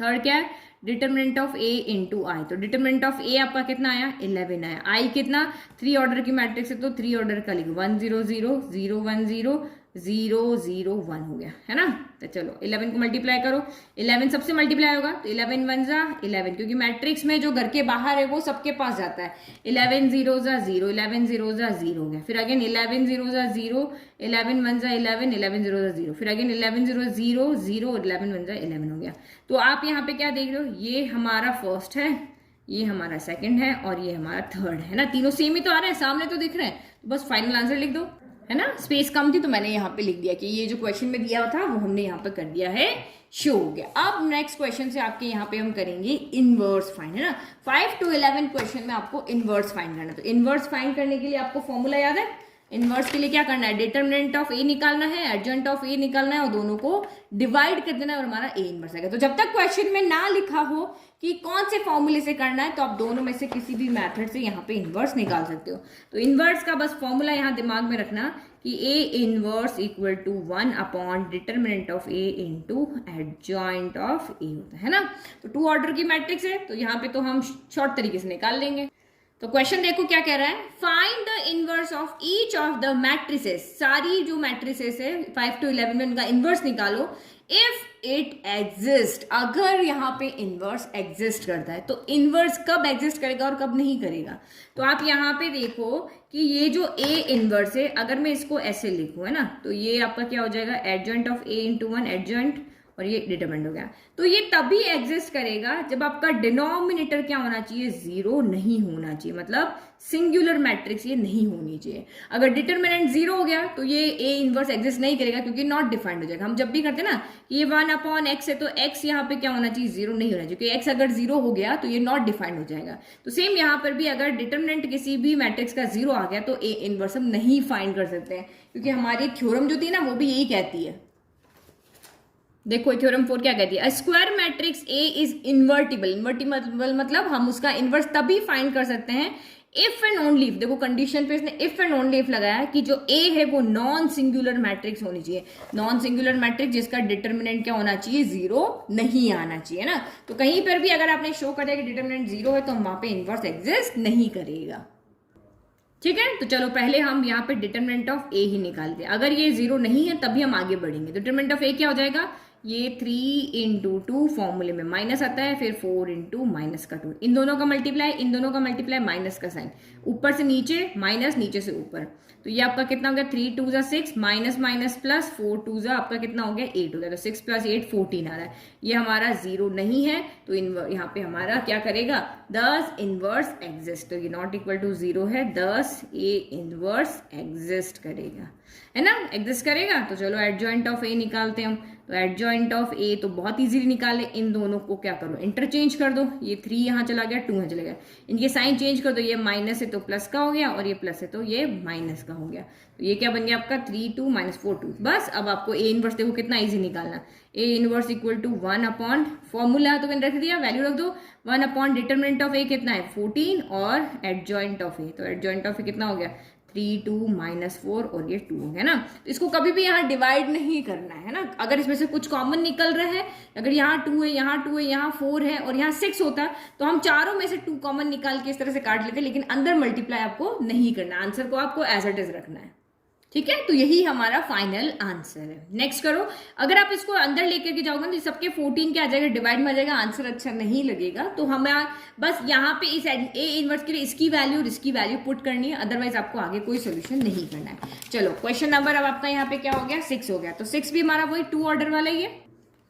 थर्ड क्या है, डिटरमिनेंट ऑफ ए इंटू आई। तो डिटरमिनेंट ऑफ ए आपका कितना आया, 11 आया। आई कितना, 3 ऑर्डर की मैट्रिक्स है तो 3 ऑर्डर का लिखो, 1 0 0 0 1 0 0 0 1 हो गया, है ना। तो चलो 11 को मल्टीप्लाई करो, 11 सबसे मल्टीप्लाई होगा तो 11 1 ज़ा 11, क्योंकि मैट्रिक्स में जो घर के बाहर है वो सबके पास जाता है। 11 0 ज़ा 0, 11 0 ज़ा 0 हो गया, फिर अगेन 11 0 ज़ा 0, 11 1 ज़ा 11, 11 0 ज़ा 0, फिर अगेन 11 0 0 0, 11 1 ज़ा 11 हो गया। तो आप यहाँ पे क्या देख रहे हो, ये हमारा फर्स्ट है, ये हमारा सेकंड है, और ये हमारा थर्ड है ना। तीनों सेम ही तो आ रहे हैं, सामने तो दिख रहे हैं, तो बस फाइनल आंसर लिख दो, है ना। स्पेस कम थी तो मैंने यहाँ पे लिख दिया कि ये जो क्वेश्चन में दिया था वो हमने यहाँ पे कर दिया है, शो हो गया। अब नेक्स्ट क्वेश्चन से आपके यहाँ पे हम करेंगे इनवर्स फाइंड, है ना। 5 to 11 क्वेश्चन में आपको इनवर्स फाइंड करना है। तो इनवर्स फाइंड करने के लिए आपको फॉर्मूला याद है, इनवर्स के लिए क्या करना है, डिटरमिनेंट ऑफ ए निकालना है, एडजॉइंट ऑफ ए निकालना है, और दोनों को डिवाइड कर देना है और हमारा ए इनवर्स आएगा। तो जब तक क्वेश्चन में ना लिखा हो कि कौन से फॉर्मूले से करना है, तो आप दोनों में से किसी भी मेथड से यहाँ पे इनवर्स निकाल सकते हो। तो इनवर्स का बस फॉर्मूला यहाँ दिमाग में रखना कि A inverse equal to 1 upon determinant of A into adjoint of A होता है ना। तो 2 ऑर्डर की मैट्रिक्स है, तो यहाँ पे तो हम शॉर्ट तरीके से निकाल लेंगे। तो क्वेश्चन देखो क्या कह रहा है, find the inverse of each of the matrices, सारी जो मैट्रिसेस है 5 to 11 में उनका इनवर्स निकालो, इफ इट एग्जिस्ट, अगर यहाँ पे इनवर्स एग्जिस्ट करता है। तो इनवर्स कब एग्जिस्ट करेगा और कब नहीं करेगा, तो आप यहाँ पे देखो कि ये जो ए इनवर्स है, अगर मैं इसको ऐसे लिखूं है ना, तो ये आपका क्या हो जाएगा, adjoint of A into one adjoint, और ये डिटरमिनेंट हो गया। तो ये तभी एग्जिस्ट करेगा जब आपका डिनोमिनेटर क्या होना चाहिए, जीरो नहीं होना चाहिए, मतलब सिंगुलर मैट्रिक्स ये नहीं होनी चाहिए। अगर डिटरमिनेंट जीरो हो गया तो ये ए इनवर्स एग्जिस्ट नहीं करेगा, क्योंकि नॉट डिफाइंड हो जाएगा। हम जब भी करते हैं ना कि ये 1/x है, तो x यहाँ पे क्या होना चाहिए, जीरो नहीं होना चाहिए, क्योंकि x अगर जीरो हो गया तो ये नॉट डिफाइंड हो जाएगा। तो सेम यहाँ पर भी अगर डिटरमिनेंट किसी भी मैट्रिक्स का जीरो आ गया तो ए इनवर्स हम नहीं फाइंड कर सकते हैं, क्योंकि हमारी थ्योरम जो थी ना वो भी यही कहती है। देखो थ्योरम 4 क्या कहती है, square matrix A is invertible. Invertible मतलब हम उसका इनवर्स तभी फाइंड कर सकते हैं इफ एंड ओनली इफ, देखो कंडीशन पे इसने इफ एंड ओनली इफ लगाया कि जो ए है वो नॉन सिंगुलर मैट्रिक्स होनी चाहिए। नॉन सिंगुलर मैट्रिक्स जिसका डिटरमिनेंट क्या होना चाहिए, जीरो नहीं आना चाहिए ना। तो कहीं पर भी अगर आपने शो कर दिया कि डिटरमिनेंट जीरो है तो वहां पे इनवर्स एग्जिस्ट नहीं करेगा। ठीक है, तो चलो पहले हम यहाँ पे डिटरमिनेंट ऑफ ए ही निकालते हैं। अगर ये जीरो नहीं है तभी हम आगे बढ़ेंगे। डिटरमिनेंट ऑफ ए क्या हो जाएगा, ये 3 इंटू 2 फॉर्मूले में माइनस आता है, फिर 4 इंटू माइनस का 2, इन दोनों का मल्टीप्लाई, इन दोनों का मल्टीप्लाई, माइनस का साइन, ऊपर से नीचे माइनस, नीचे से ऊपर। तो ये आपका कितना हो गया, 3 2 6 माइनस माइनस प्लस 4 2 आपका कितना हो गया, 8 हो गया। तो 6 + 8 14 आ रहा है। ये हमारा जीरो नहीं है, तो यहाँ पे हमारा क्या करेगा, 10 इनवर्स एग्जिस्ट। तो ये नॉट इक्वल टू जीरो है, 10 ए इनवर्स एग्जिस्ट करेगा, है ना, एग्जिस्ट करेगा। तो चलो एडजॉइंट ऑफ ए निकालते हैं हम। तो एडजॉइंट ऑफ ए तो बहुत इजीली निकाले, इन दोनों को क्या करो, इंटरचेंज कर दो। ये 3 यहाँ चला गया, 2 यहाँ चला गया, इनके साइन चेंज कर दो। ये माइनस है तो प्लस का हो गया, और ये प्लस है तो ये माइनस का हो गया। तो ये क्या बन गया आपका, 3 2 -4 2। बस अब आपको ए इनवर्स देखो कितना इजी निकालना, A inverse equal to 1 upon formula तो मैंने रख दिया, वैल्यू रख दो, 1 अपॉन डिटरमिनेंट ऑफ ए कितना है 14, और एडजॉइंट ऑफ ए, तो एडजॉइंट ऑफ ए कितना हो गया 3 2 -4, और ये 2 हो गया ना। तो इसको कभी भी यहाँ डिवाइड नहीं करना है ना। अगर इसमें से कुछ कॉमन निकल रहा है, अगर यहाँ 2 है, यहाँ 2 है, यहाँ 4 है और यहाँ 6 होता तो हम चारों में से 2 कॉमन निकाल के इस तरह से काट लेते, लेकिन अंदर मल्टीप्लाई आपको नहीं करना, आंसर को आपको एज इट इज रखना है। ठीक है, तो यही हमारा फाइनल आंसर है। नेक्स्ट करो, अगर आप इसको अंदर लेकर के जाओगे तो सबके 14 क्या आ जाएगा, डिवाइड में आ जाएगा, आंसर अच्छा नहीं लगेगा। तो हमें बस यहाँ पे इस ए इनवर्स के लिए इसकी वैल्यू और इसकी वैल्यू पुट करनी है, अदरवाइज आपको आगे कोई सोल्यूशन नहीं करना है। चलो क्वेश्चन नंबर अब आपका यहाँ पे क्या हो गया, 6 हो गया। तो 6 भी हमारा वही 2 ऑर्डर वाला ही है।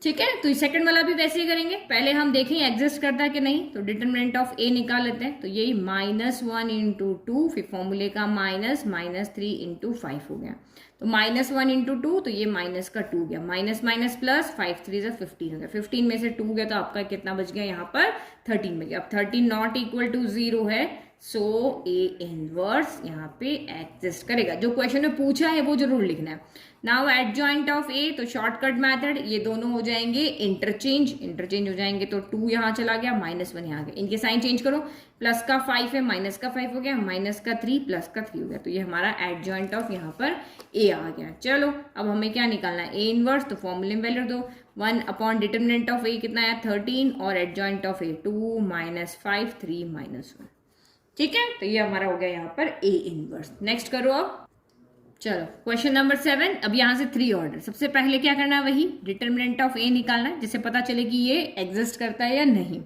ठीक है, तो सेकंड वाला भी वैसे ही करेंगे। पहले हम देखें एग्जिस्ट करता है कि नहीं। तो डिटरमिनेंट ऑफ ए निकाल लेते हैं। तो यही -1 इंटू 2, फिर फॉर्मूले का -3 इंटू 5 हो गया। तो -1 इंटू 2, तो ये माइनस का 2 गया, माइनस माइनस प्लस 5 3 15 हो गया। 15 में से 2 गया तो आपका कितना बच गया यहाँ पर 13 में गया। अब 13 नॉट इक्वल टू 0 है, सो ए इनवर्स यहाँ पे एग्जिस्ट करेगा। जो क्वेश्चन में पूछा है वो जरूर लिखना है। नाउ एडजॉइंट ऑफ ए, तो शॉर्टकट मेथड, ये दोनों हो जाएंगे इंटरचेंज हो जाएंगे। तो 2 यहाँ चला गया, -1 यहाँ गया, इनके साइन चेंज करो, प्लस का 5 है, माइनस का 5 हो गया, माइनस का 3 प्लस का 3 हो गया। तो ये हमारा एडजॉइंट ऑफ यहाँ पर ए आ गया। चलो अब हमें क्या निकालना है, ए इनवर्स। तो फॉर्मूले में वैल्यू दो, 1 अपॉन डिटरमिनेंट ऑफ ए कितना है 13, और एडजॉइंट ऑफ ए 2 -5 3 -1। ठीक है, तो ये हमारा हो गया यहाँ पर ए इनवर्स। नेक्स्ट करो अब। चलो क्वेश्चन नंबर 7। अब यहाँ से 3 ऑर्डर। सबसे पहले क्या करना है, वही डिटरमिनेंट ऑफ ए निकालना है, जिससे पता चले कि ये एग्जिस्ट करता है या नहीं।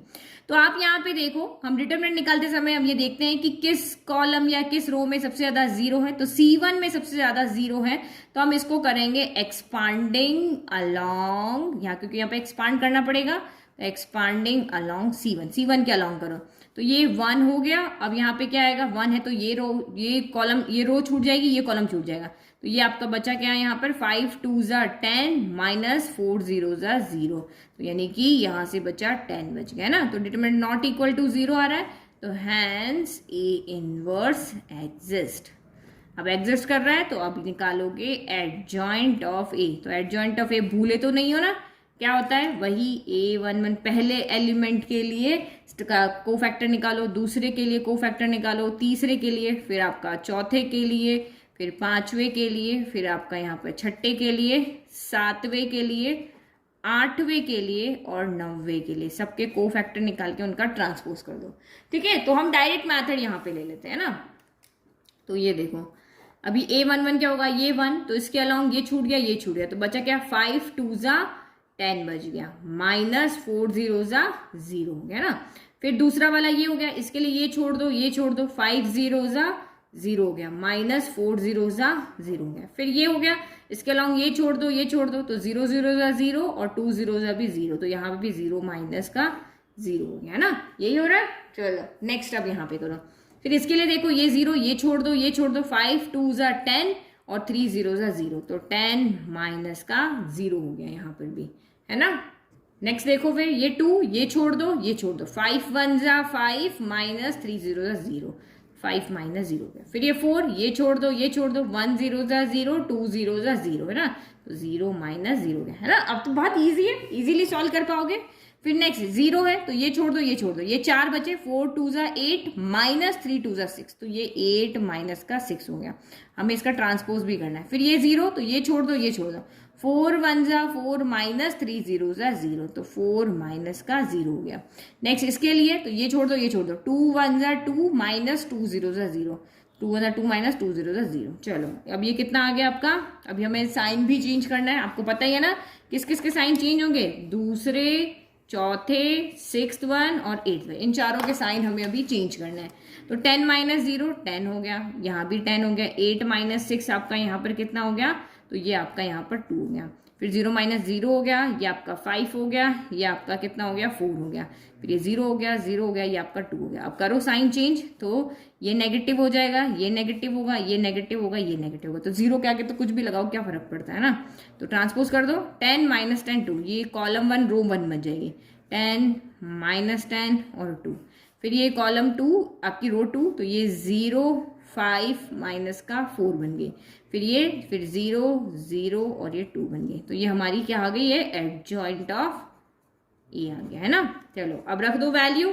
तो आप यहाँ पे देखो, हम डिटरमिनेंट निकालते समय हम ये देखते हैं कि किस कॉलम या किस रो में सबसे ज्यादा 0 है। तो C1 में सबसे ज्यादा 0 है, तो हम इसको करेंगे एक्सपांडिंग अलोंग, यहाँ क्योंकि यहाँ पे एक्सपांड करना पड़ेगा, एक्सपांडिंग अलोंग C1 के अलोंग करो। तो ये 1 हो गया। अब यहाँ पे क्या आएगा, 1 है तो ये रो, ये कॉलम, ये रो छूट जाएगी, ये कॉलम छूट जाएगा। तो ये आपका बचा क्या है यहाँ पर 5 2 10 -4 0 0। तो यानी कि यहाँ से बचा 10 बच गया ना। तो डिटरमिनेंट नॉट इक्वल टू 0 आ रहा है, तो हैंस ए इनवर्स एग्जिस्ट। अब एग्जिस्ट कर रहा है तो अब निकालोगे एडजॉइंट ऑफ ए। तो एडजॉइंट ऑफ ए भूले तो नहीं हो ना, क्या होता है वही A11, पहले एलिमेंट के लिए कोफैक्टर निकालो, दूसरे के लिए कोफैक्टर निकालो, तीसरे के लिए, फिर आपका चौथे के लिए, फिर 5वें के लिए, फिर आपका यहाँ पर 6ठे के लिए, 7वें के लिए, 8वें के लिए और 9वें के लिए सबके को फैक्टर निकाल के उनका ट्रांसपोज कर दो। ठीक है, तो हम डायरेक्ट मैथड यहाँ पे ले लेते हैं ना। तो ये देखो, अभी A11 क्या होगा, ये 1, तो इसके अलॉन्ग ये छूट गया, ये छूट गया, तो बचा क्या, 5 2 जा 10 बच गया, माइनस 4 0 जा 0 हो गया ना। फिर दूसरा वाला ये हो गया, इसके लिए ये छोड़ दो, ये छोड़ दो, 5 0 जा 0 हो गया, माइनस 4 0 जा 0 हो गया। फिर ये हो गया, इसके अलॉन्ग ये छोड़ दो, ये छोड़ दो, तो 0 0 जा 0 और 2 0 जा भी 0, तो यहाँ पे भी 0 माइनस का 0 हो गया ना। यही हो रहा है। चलो नेक्स्ट अब यहाँ पे करो। फिर इसके लिए देखो, ये 0 ये छोड़ दो, ये छोड़ दो, 5 2 जा 10 और 3 0 जा 0, तो 10 माइनस का 0 हो गया यहाँ पर भी, है ना। नेक्स्ट देखो, फिर ये 2 ये छोड़ दो, ये छोड़ दो, 5 1 जा 5 माइनस 3 0 जा 0, 5 माइनस 0 गया। फिर ये 4 ये छोड़ दो, ये छोड़ दो, 1 0 जा 0 2 0 जा 0, है ना, तो 0 माइनस 0 गया, है ना। अब तो बहुत ईजी है, इजीली सॉल्व कर पाओगे। फिर नेक्स्ट 0 है, तो ये छोड़ दो, ये छोड़ दो, ये 4 बचे, 4 2 जा 8 माइनस 3 2 जा 6, तो ये 8 माइनस का 6 हो गया। हमें इसका ट्रांसपोज भी करना है। फिर ये 0, तो ये छोड़ दो, ये छोड़ दो, 4 1 जा 4 माइनस 3 0 जा 0, तो 4 माइनस का 0 हो गया। नेक्स्ट इसके लिए, तो ये छोड़ दो, ये छोड़ दो, 2 1 जा 2 माइनस 2 0 जा 0, 2 1 जा 2 माइनस 2 0 जा 0। चलो अब ये कितना आ गया आपका। अभी हमें साइन भी चेंज करना है, आपको पता ही है ना किस किस के साइन चेंज होंगे, दूसरे, चौथे, 6th वन और 8th, इन चारों के साइन हमें अभी चेंज करना है। तो 10 माइनस 0 10 हो गया, यहाँ भी 10 हो गया, 8 माइनस 6 आपका यहाँ पर कितना हो गया, तो ये आपका यहाँ पर 2 हो गया। फिर 0 माइनस 0 हो गया, ये आपका 5 हो गया, ये आपका कितना हो गया 4 हो गया। फिर ये 0 हो गया, 0 हो गया, ये आपका 2 हो गया। अब करो साइन चेंज, तो ये नेगेटिव हो जाएगा, ये नेगेटिव होगा, ये नेगेटिव होगा, ये नेगेटिव होगा, तो 0 के आगे तो कुछ भी लगाओ, क्या फर्क पड़ता है ना। तो ट्रांसपोज कर दो, 10 माइनस 10 2, ये कॉलम 1 रो 1 बन जाएगी, 10 माइनस 10 और 2। फिर ये कॉलम 2 आपकी रो 2, तो ये 0 5 माइनस का 4 बन गई। फिर 0 0 और ये 2 बन गई, तो ये हमारी क्या आ गई है, एडजॉइंट ऑफ ए आ गया, है ना। चलो अब रख दो वैल्यू।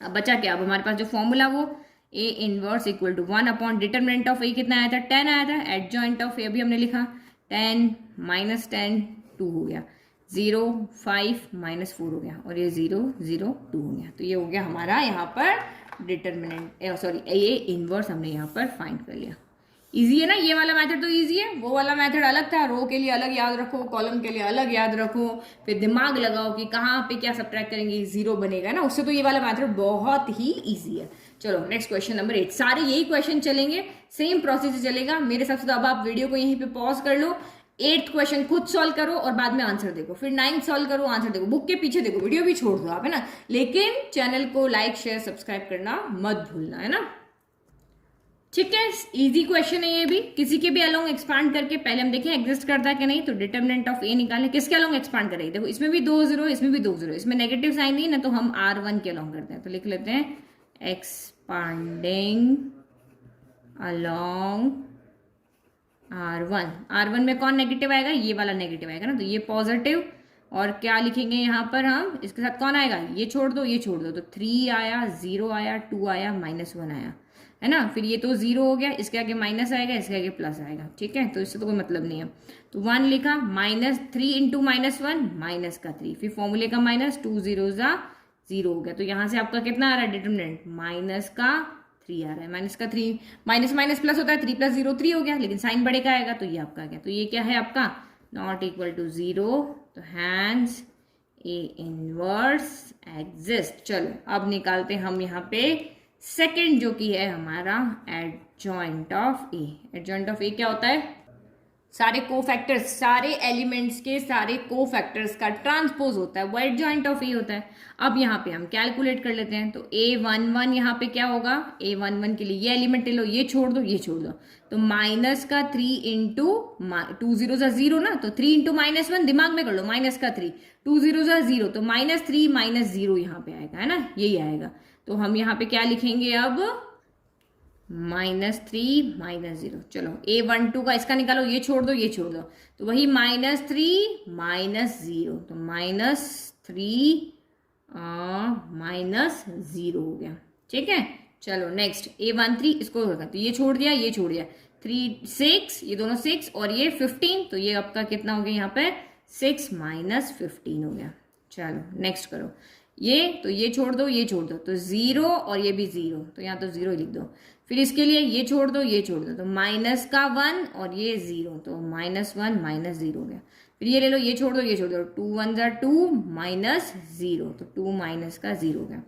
अब बचा क्या, अब हमारे पास जो फॉर्मूला वो A inverse equal to 1 upon determinant of A कितना आया था, 10 आया था। एडजॉइंट ऑफ ए अभी हमने लिखा, 10 माइनस 10 2 हो गया, 0 5 माइनस 4 हो गया, और ये 0 0 2 हो गया। तो ये हो गया हमारा यहाँ पर डिटरमिनेंट, सॉरी ए इनवर्स हमने यहाँ पर फाइंड कर लिया। इजी है ना, ये वाला मेथड तो इजी है, वो वाला मेथड अलग था, रो के लिए अलग याद रखो, कॉलम के लिए अलग याद रखो, फिर दिमाग लगाओ कि कहाँ पे क्या सब्ट्रैक्ट करेंगे, 0 बनेगा ना, उससे तो ये वाला मेथड बहुत ही इजी है। चलो नेक्स्ट क्वेश्चन नंबर 8, सारे यही क्वेश्चन चलेंगे, सेम प्रोसेस चलेगा मेरे हिसाब से। तो अब आप वीडियो को यहीं पे पॉज कर लो, 8th क्वेश्चन खुद सॉल्व करो और बाद में आंसर देखो, फिर 9th सॉल्व करो, आंसर देखो, बुक के पीछे देखो, वीडियो भी छोड़ दो आप, है ना। लेकिन चैनल को लाइक शेयर सब्सक्राइब करना मत भूलना, है ना। ठीक है, इजी क्वेश्चन है ये भी। किसी के भी अलोंग एक्सपांड करके पहले हम देखें एग्जिस्ट करता है कि नहीं, तो डिटरमिनेंट ऑफ ए निकालें। किसके अलोंग एक्सपांड करेंगे, देखो इसमें भी 2 0, इसमें भी 2 0, इसमें नेगेटिव साइन नहीं ना, तो हम R1 के अलोंग करते हैं, तो लिख लेते हैं एक्सपांडिंग अलोंग R1। R1 में कौन नेगेटिव आएगा, ये वाला नेगेटिव आएगा ना, तो ये पॉजिटिव। और क्या लिखेंगे यहाँ पर हम, इसके साथ कौन आएगा, ये छोड़ दो, ये छोड़ दो, तो 3 आया, 0 आया, 2 आया, -1 आया, है ना। फिर ये तो 0 हो गया, इसके आगे माइनस आएगा, इसके आगे प्लस आएगा, ठीक है, तो इससे तो कोई मतलब नहीं है। तो 1 लिखा, -3 इंटू -1 माइनस का 3, फिर फॉर्मूले का माइनस, 2 0 जा 0 हो गया। तो यहाँ से आपका कितना आ रहा है डिटरमिनेंट, माइनस का 3 आ रहा है, माइनस का 3, माइनस माइनस प्लस होता है, 3 + 0 3 हो गया, लेकिन साइन बड़े का आएगा, तो ये आपका आ गया। तो ये क्या है आपका, नॉट इक्वल टू 0, तो हैंस ए इनवर्स एग्जिस्ट। चलो अब निकालते हैं हम यहाँ पे सेकंड, जो कि है हमारा adjoint of A. Adjoint of A क्या होता है, सारे कोफैक्टर्स, सारे एलिमेंट्स के सारे कोफैक्टर्स का ट्रांसपोज होता है, वो एडजॉइंट ऑफ ए होता है। अब यहाँ पे हम कैलकुलेट कर लेते हैं, तो A11 यहाँ पे क्या होगा, A11 के लिए ये एलिमेंट ले लो, ये छोड़ दो, ये छोड़ दो, तो माइनस का 3 इंटू 2 0 जा 0 ना, तो 3 इंटू -1 दिमाग में कर लो, माइनस का 3, 2 0 जा 0, तो -3 -0 यहाँ पे आएगा, है ना, यही आएगा। तो हम यहाँ पे क्या लिखेंगे अब, -3 -0। चलो A12 का इसका निकालो, ये छोड़ दो, ये छोड़ दो, तो वही -3 -0, तो -3 -0 हो गया, ठीक है। चलो नेक्स्ट A13, इसको होगा, तो ये छोड़ दिया, ये छोड़ दिया, 3 6, ये दोनों 6 और ये 15, तो ये आपका कितना हो गया यहाँ पे 6 माइनस 15 हो गया। चलो नेक्स्ट करो, ये तो ये छोड़ दो, ये छोड़ दो, तो 0 और ये भी 0, तो यहाँ तो 0 ही लिख दो। फिर इसके लिए ये छोड़ दो, ये छोड़ दो, तो माइनस का 1 और ये 0, तो -1 माइनस 0 हो गया। फिर ये ले लो, ये छोड़ दो, ये छोड़ दो, 2 1 ज़ा 2 माइनस 0, तो 2 माइनस का 0 हो गया।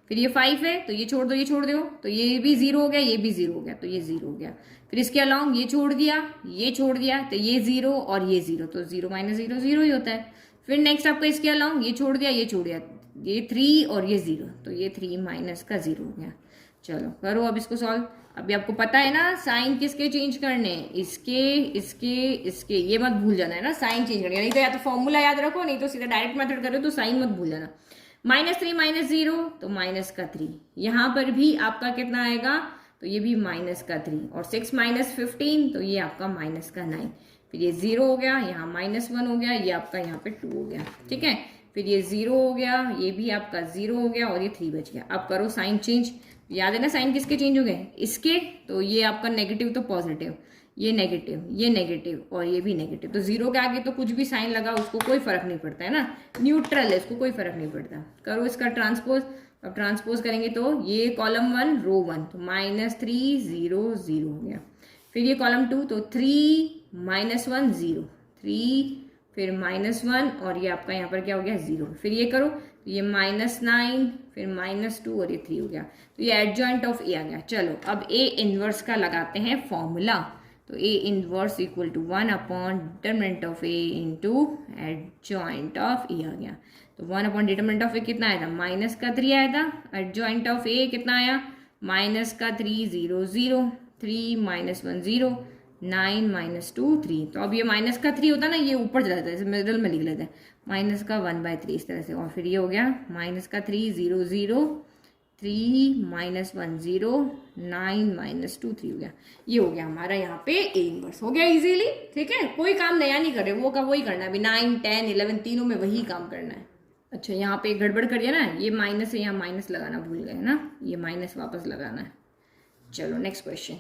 फिर ये 5 है, तो ये छोड़ दो, ये छोड़ दो, तो ये भी 0 हो गया, ये भी 0 हो गया, तो ये 0 हो गया। फिर इसके अलॉन्ग ये छोड़ दिया, ये छोड़ दिया, तो ये 0 और ये 0, तो 0 माइनस 0 0 ही होता है। फिर नेक्स्ट आपका इसके अलॉन्ग ये छोड़ दिया, ये छोड़ दिया, ये 3 और ये 0, तो ये 3 माइनस का 0 हो गया। चलो करो अब इसको सॉल्व। अभी आपको पता है ना साइन किसके चेंज करने, इसके इसके इसके, ये मत भूल जाना है ना, साइन चेंज करने, नहीं तो या तो फॉर्मूला याद रखो, नहीं तो सीधा डायरेक्ट मेथड करो, तो साइन मत भूल जाना। -3 माइनस 0, तो माइनस का 3, यहाँ पर भी आपका कितना आएगा, तो ये भी माइनस का 3, और 6 माइनस 15, तो ये आपका माइनस का 9। फिर ये 0 हो गया, यहाँ -1 हो गया, ये आपका यहाँ पे 2 हो गया, ठीक है। फिर ये 0 हो गया, ये भी आपका 0 हो गया, और ये 3 बच गया। अब करो साइन चेंज, याद है ना साइन किसके चेंज हो गए, इसके, तो ये आपका नेगेटिव तो पॉजिटिव, ये नेगेटिव और ये भी नेगेटिव, तो 0 के आगे तो कुछ भी साइन लगा उसको कोई फर्क नहीं पड़ता है ना, न्यूट्रल है, इसको कोई फर्क नहीं पड़ता। करो इसका ट्रांसपोज, अब ट्रांसपोज करेंगे तो ये कॉलम 1 रो 1, तो -3 0 0 हो गया। फिर ये कॉलम 2, तो 3 -1 0 3, फिर -1 और ये आपका यहाँ पर क्या हो गया 0। फिर ये करो, तो ये -9, फिर -2 और ये 3 हो गया, तो ये एडजॉइंट ऑफ ए आ गया। चलो अब ए इनवर्स का लगाते हैं फॉर्मूला, तो A inverse equal to 1 upon determinant of A into adjoint of A आ गया। तो 1 अपॉन डिटरमिनेंट ऑफ ए कितना आया था, -3 आया था, एडजॉइंट ऑफ ए कितना आया, -3 0 0, 3 -1 0, 9 -2 3, तो अब ये -3 होता है ना, ये ऊपर चला जाता है, इसे मिडल में लिख लेते हैं, -1/3 इस तरह से, और फिर ये हो गया -3 0 0, 3 -1 0, 9 -2 3 हो गया। ये हो गया हमारा यहाँ पे ए इनवर्स, हो गया इजीली, ठीक है। कोई काम नया नहीं कर रहे, वो का वही करना है, अभी 9 10 11 तीनों में वही काम करना है। अच्छा यहाँ पे गड़बड़ कर दिया ना, ये माइनस है, यहाँ माइनस लगाना भूल गए ना, ये माइनस वापस लगाना है। चलो नेक्स्ट क्वेश्चन,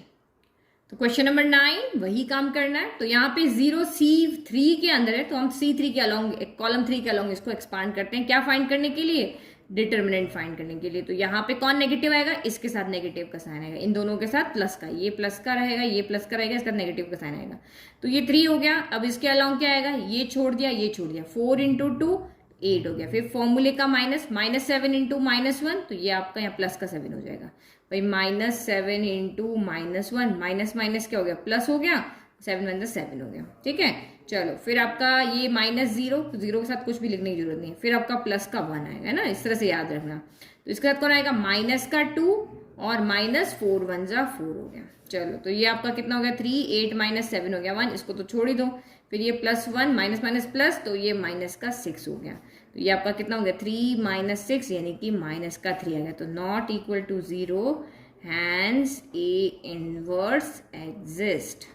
तो क्वेश्चन नंबर 9 वही काम करना है। तो यहाँ पे 0 C3 के अंदर है, तो हम C3 के अलॉन्ग, कॉलम 3 के अलॉन्ग इसको एक्सपांड करते हैं, क्या फाइंड करने के लिए, डिटर्मिनेंट फाइंड करने के लिए। तो यहाँ पे कौन नेगेटिव आएगा, इसके साथ नेगेटिव का साइन आएगा, इन दोनों के साथ प्लस का, ये प्लस का रहेगा, ये प्लस का रहेगा, इसका नेगेटिव का साइन आएगा। तो ये 3 हो गया। अब इसके अलॉन्ग क्या आएगा, ये छोड़ दिया, ये छोड़ दिया, 4 × 2 8 हो गया। फिर फॉर्मूले का माइनस, -7 × -1, तो ये आपका यहाँ प्लस का 7 हो जाएगा भाई, -7 × -1, माइनस माइनस क्या हो गया, प्लस हो गया, 7 × 7 हो गया, ठीक है। चलो फिर आपका ये -0, तो 0 के साथ कुछ भी लिखने की जरूरत नहीं है। फिर आपका प्लस का 1 आएगा, है ना, इस तरह से याद रखना। तो इसके साथ कौन आएगा, -2 और -4 1 ज़ा 4 हो गया। चलो तो ये आपका कितना हो गया, 3 8 -7 हो गया 1, इसको तो छोड़ ही दो। फिर ये +1 माइनस माइनस प्लस, तो ये -6 हो गया। तो ये आपका कितना हो गया, 3 - 6 यानी कि -3 आ गया। तो not equal to 0, hence A inverse exist,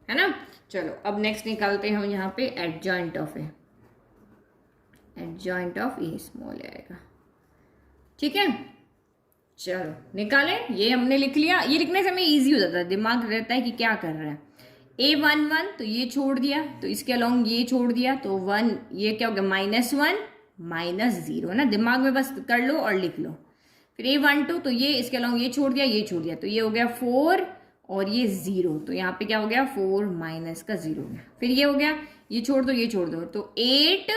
है ना। चलो अब नेक्स्ट निकालते हैं हम यहाँ पे adjoint of A, adjoint of A small आएगा, ठीक है। चलो निकालें, ये हमने लिख लिया। ये लिखने से हमें इजी हो जाता है, दिमाग रहता है कि क्या कर रहा है। A1 1, तो ये छोड़ दिया, तो इसके अलॉन्ग ये छोड़ दिया, तो 1, ये क्या हो गया, -1 -0, है ना, दिमाग में बस कर लो और लिख लो। फिर A1 2, तो ये इसके अलॉन्ग ये छोड़ दिया, ये छोड़ दिया, तो ये हो गया 4 और ये 0, तो यहाँ पे क्या हो गया, 4 माइनस का 0 हो गया। फिर ये हो गया, ये छोड़ दो, ये छोड़ दो, तो 8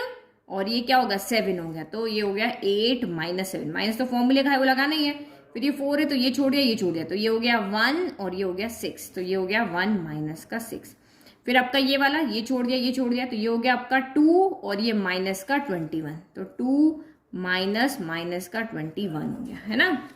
और ये क्या होगा, 7 हो गया, तो ये हो गया 8 - 7, माइनस तो फॉर्मूले का है वो लगाना ही है। फिर ये 4 है, तो ये छोड़ दिया, ये छोड़ दिया, तो ये हो गया 1 और ये हो गया 6, तो ये हो गया 1 माइनस का 6। फिर आपका ये वाला, ये छोड़ दिया, ये छोड़ दिया, तो ये हो गया आपका 2 और ये माइनस का 21, तो 2 माइनस का 21 हो गया, है ना।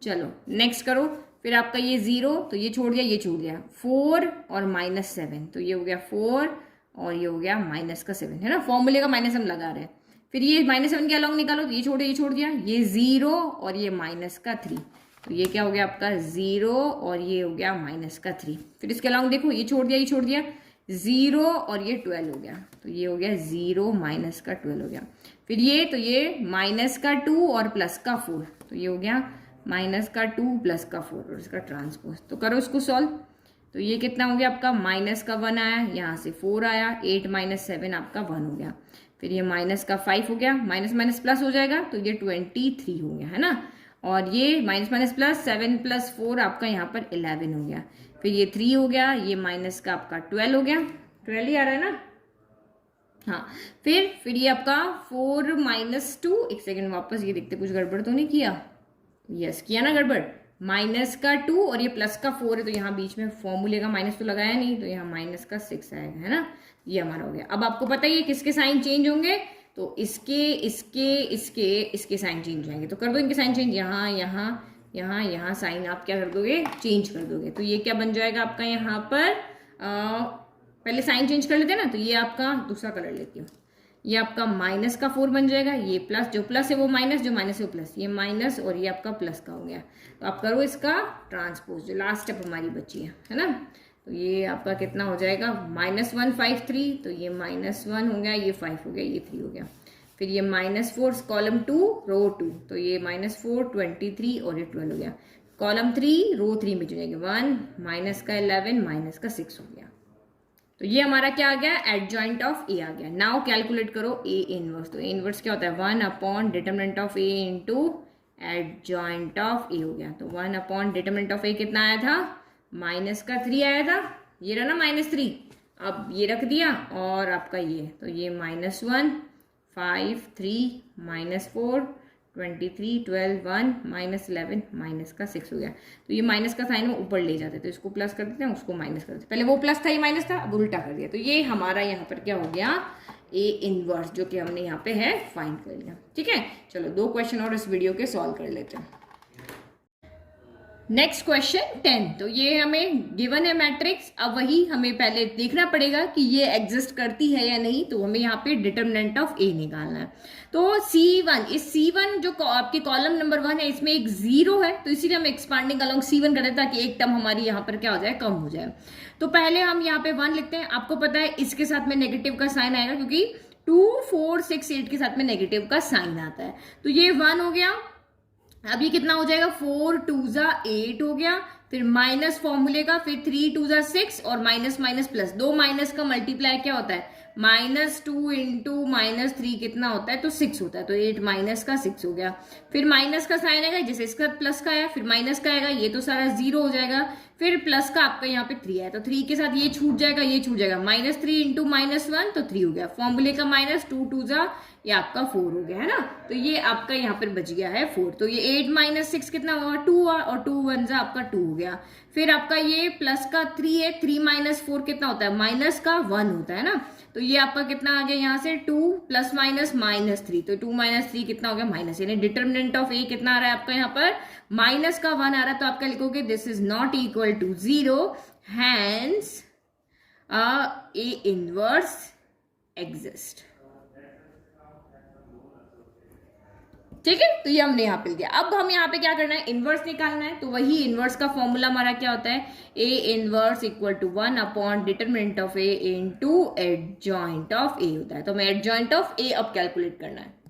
चलो नेक्स्ट करो। फिर आपका ये 0, तो ये छोड़ दिया, ये छोड़ दिया, 4 और -7, तो ये हो गया 4 और ये हो गया -7, है ना, फॉर्मूले का माइनस हम लगा रहे हैं। फिर ये -7 के अलॉन्ग निकालो, तो ये छोड़ दिया, ये छोड़ दिया, ये 0 और ये -3, तो ये क्या हो गया आपका 0 और ये हो गया -3। फिर इसके अलॉन्ग देखो, ये छोड़ दिया, ये छोड़ दिया, 0 और ये 12 हो गया, तो ये हो गया 0 - 12 हो गया। फिर ये, तो ये -2 और +4, तो ये हो गया -2 +4 और इसका ट्रांसपोज। तो करो इसको सॉल्व। तो ये कितना हो गया आपका, -1 आया, यहाँ से 4 आया, 8 - 7 आपका 1 हो गया। फिर ये माइनस का 5 हो गया, माइनस माइनस प्लस हो जाएगा तो ये 23 हो गया, है ना। और ये माइनस माइनस प्लस 7 + 4 आपका यहाँ पर 11 हो गया। फिर ये 3 हो गया, ये माइनस का आपका 12 हो गया, 12 ही आ रहा है ना। हाँ, फिर ये आपका 4 - 2, एक सेकेंड वापस ये देखते कुछ गड़बड़ तो नहीं किया। यस किया ना गड़बड़, माइनस का 2 और ये प्लस का 4 है, तो यहाँ बीच में फॉर्मूले का माइनस तो लगाया नहीं, तो यहाँ माइनस का 6 आएगा, है ना। ये हमारा हो गया। अब आपको पता ही है किसके साइन चेंज होंगे, तो इसके साइन चेंज होंगे। तो कर दो इनके साइन चेंज, यहाँ साइन आप क्या कर दोगे, चेंज कर दोगे। तो ये क्या बन जाएगा आपका यहाँ पर, पहले साइन चेंज कर लेते हैं ना, तो ये आपका दूसरा कलर लेती हूँ, ये आपका माइनस का 4 बन जाएगा, ये प्लस, जो प्लस है वो माइनस, जो माइनस है वो प्लस, ये माइनस और ये आपका प्लस का हो गया। तो आप करो इसका ट्रांसपोज, जो लास्ट स्टेप हमारी बची है ना। तो ये आपका कितना हो जाएगा, -153, तो ये -1 हो गया, ये 5 हो गया, ये 3 हो गया। फिर ये -4 कॉलम 2 रो 2, तो ये -4 23 और ये 12 हो गया। कॉलम 3 रो 3 में जुड़ेंगे 1, माइनस का 11, माइनस का 6 हो गया। तो ये हमारा क्या आ गया, एडजॉइंट ऑफ ए आ गया। नाउ कैलकुलेट करो ए इनवर्स। तो ए इनवर्स क्या होता है, determinant of A into adjoint of A हो गया। तो 1/डिटरमिनेंट ऑफ ए कितना आया था, माइनस का 3 आया था, ये रहा ना -3। अब ये रख दिया और आपका ये, तो ये -1 5 3 -4 23 12 1 -11 माइनस का 6 हो गया। तो ये माइनस का साइन ऊपर ले जाते, तो इसको प्लस कर देते हैं, उसको माइनस कर देते। पहले वो प्लस था, ये माइनस था, अब उल्टा कर दिया। तो ये हमारा यहाँ पर क्या हो गया, ए इनवर्स, जो कि हमने यहाँ पे है फाइंड कर लिया। ठीक है, चलो 2 क्वेश्चन और इस वीडियो के सॉल्व कर लेते हैं। Next question 10। तो ये हमें गिवन है मैट्रिक्स। अब वही हमें पहले देखना पड़ेगा कि ये एग्जिस्ट करती है या नहीं। तो हमें यहाँ पे डिटरमिनेंट ऑफ ए निकालना है। तो C1, इस C1 जो आपके कॉलम नंबर 1 है, इसमें एक 0 है, तो इसीलिए हम एक्सपांडिंग अलोंग C1 कर रहे हैं, ताकि एक टर्म हमारी यहाँ पर क्या हो जाए, कम हो जाए। तो पहले हम यहाँ पे 1 लिखते हैं। आपको पता है इसके साथ में नेगेटिव का साइन आएगा, क्योंकि 2 4 6 8 के साथ में नेगेटिव का साइन आता है। तो ये 1 हो गया। अब ये कितना हो जाएगा, 4 2 8 हो गया। फिर माइनस फॉर्मूले का, फिर 3 2 6 और माइनस माइनस प्लस, 2 माइनस का मल्टीप्लाई क्या होता है, -2 इंटू -3 कितना होता है, तो 6 होता है। तो 8 माइनस का 6 हो गया। फिर माइनस का साइन आएगा, जैसे इसका प्लस का आया, फिर माइनस का आएगा, ये तो सारा 0 हो जाएगा। फिर प्लस का आपका यहाँ पे 3 आया, तो 3 के साथ ये छूट जाएगा, ये छूट जाएगा, -3 इंटू -1 तो 3 हो गया। फॉर्मूले का -2 2 ये आपका 4 हो गया, है ना। तो ये आपका यहाँ पर बच गया है 4। तो ये 8 - 6 कितना हुआ, 2 हुआ, और 2 1 आपका 2 हो गया। फिर आपका ये प्लस का 3 है, 3 - 4 कितना होता है, माइनस का 1 होता है ना। तो ये आपका कितना आ गया यहाँ से, 2 + -3। तो 2 - 3 कितना हो गया, माइनस, यानी डिटरमिनेंट ऑफ ए कितना आ रहा है आपका यहाँ पर, -1 आ रहा है। तो आप क्या लिखोगे, this is not equal to 0, hence A inverse exist. ठीक है, तो ये हमने यहाँ पे लिया। अब हम यहाँ पे क्या करना है, इनवर्स निकालना है। तो वही इनवर्स का फॉर्मूला हमारा क्या होता है, A inverse equal to determinant of A into adjoint of A होता है। तो हमें एडजॉइंट ऑफ ए अब कैलकुलेट करना है।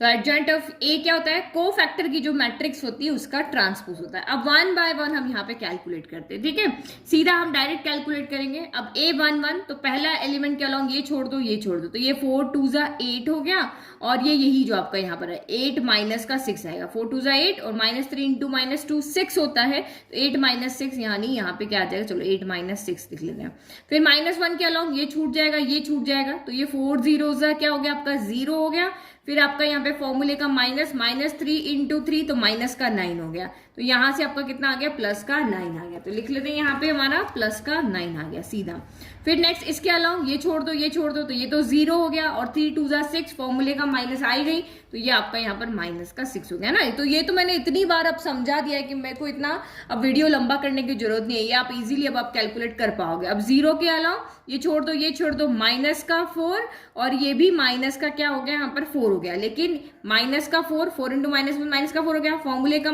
तो एडजॉइंट ऑफ ए क्या होता है, कोफैक्टर की जो मैट्रिक्स होती है उसका ट्रांसपोज होता है। अब 1 बाय 1 हम यहाँ पे कैलकुलेट करते हैं। ठीक है, सीधा हम डायरेक्ट कैलकुलेट करेंगे। अब A11, तो पहला एलिमेंट के अलॉन्ग ये छोड़ दो, ये छोड़ दो, तो ये 4 2 8 हो गया। और ये यही जो आपका यहाँ पर है 8 माइनस का 6 आएगा, 4 2 8 और -3 इंटू -2 6 होता है। तो 8 - 6 यानी यहाँ पे क्या आ जाएगा, चलो 8 - 6 लिख लेते हैं। फिर -1 के अलॉन्ग ये छूट जाएगा, ये छूट जाएगा, तो ये 4 0 क्या हो गया आपका, 0 हो गया। फिर आपका यहाँ पे फॉर्मूले का -3 इंटू 3 तो माइनस का 9 हो गया। तो यहाँ से आपका कितना आ गया, प्लस का 9 आ गया। तो लिख लेते हैं यहाँ पे हमारा प्लस का 9 आ गया सीधा। फिर नेक्स्ट इसके अलावा ये छोड़ दो, ये छोड़ दो, तो ये तो 0 हो गया। और 3 2 6 फॉर्मूले का माइनस आई गई, तो ये आपका यहाँ पर माइनस का 6 हो गया ना। तो ये तो मैंने इतनी बार अब समझा दिया है कि मेरे को इतना अब वीडियो लंबा करने की जरूरत नहीं है। ये आप इजीली अब आप कैलकुलेट कर पाओगे। अब 0 के अलावा ये छोड़ दो, ये छोड़ दो, माइनस का 4 और ये भी माइनस का क्या हो गया यहाँ पर 4 हो गया। लेकिन माइनस का 4 इंटू माइनस का 4 हो गया। फॉर्मूले का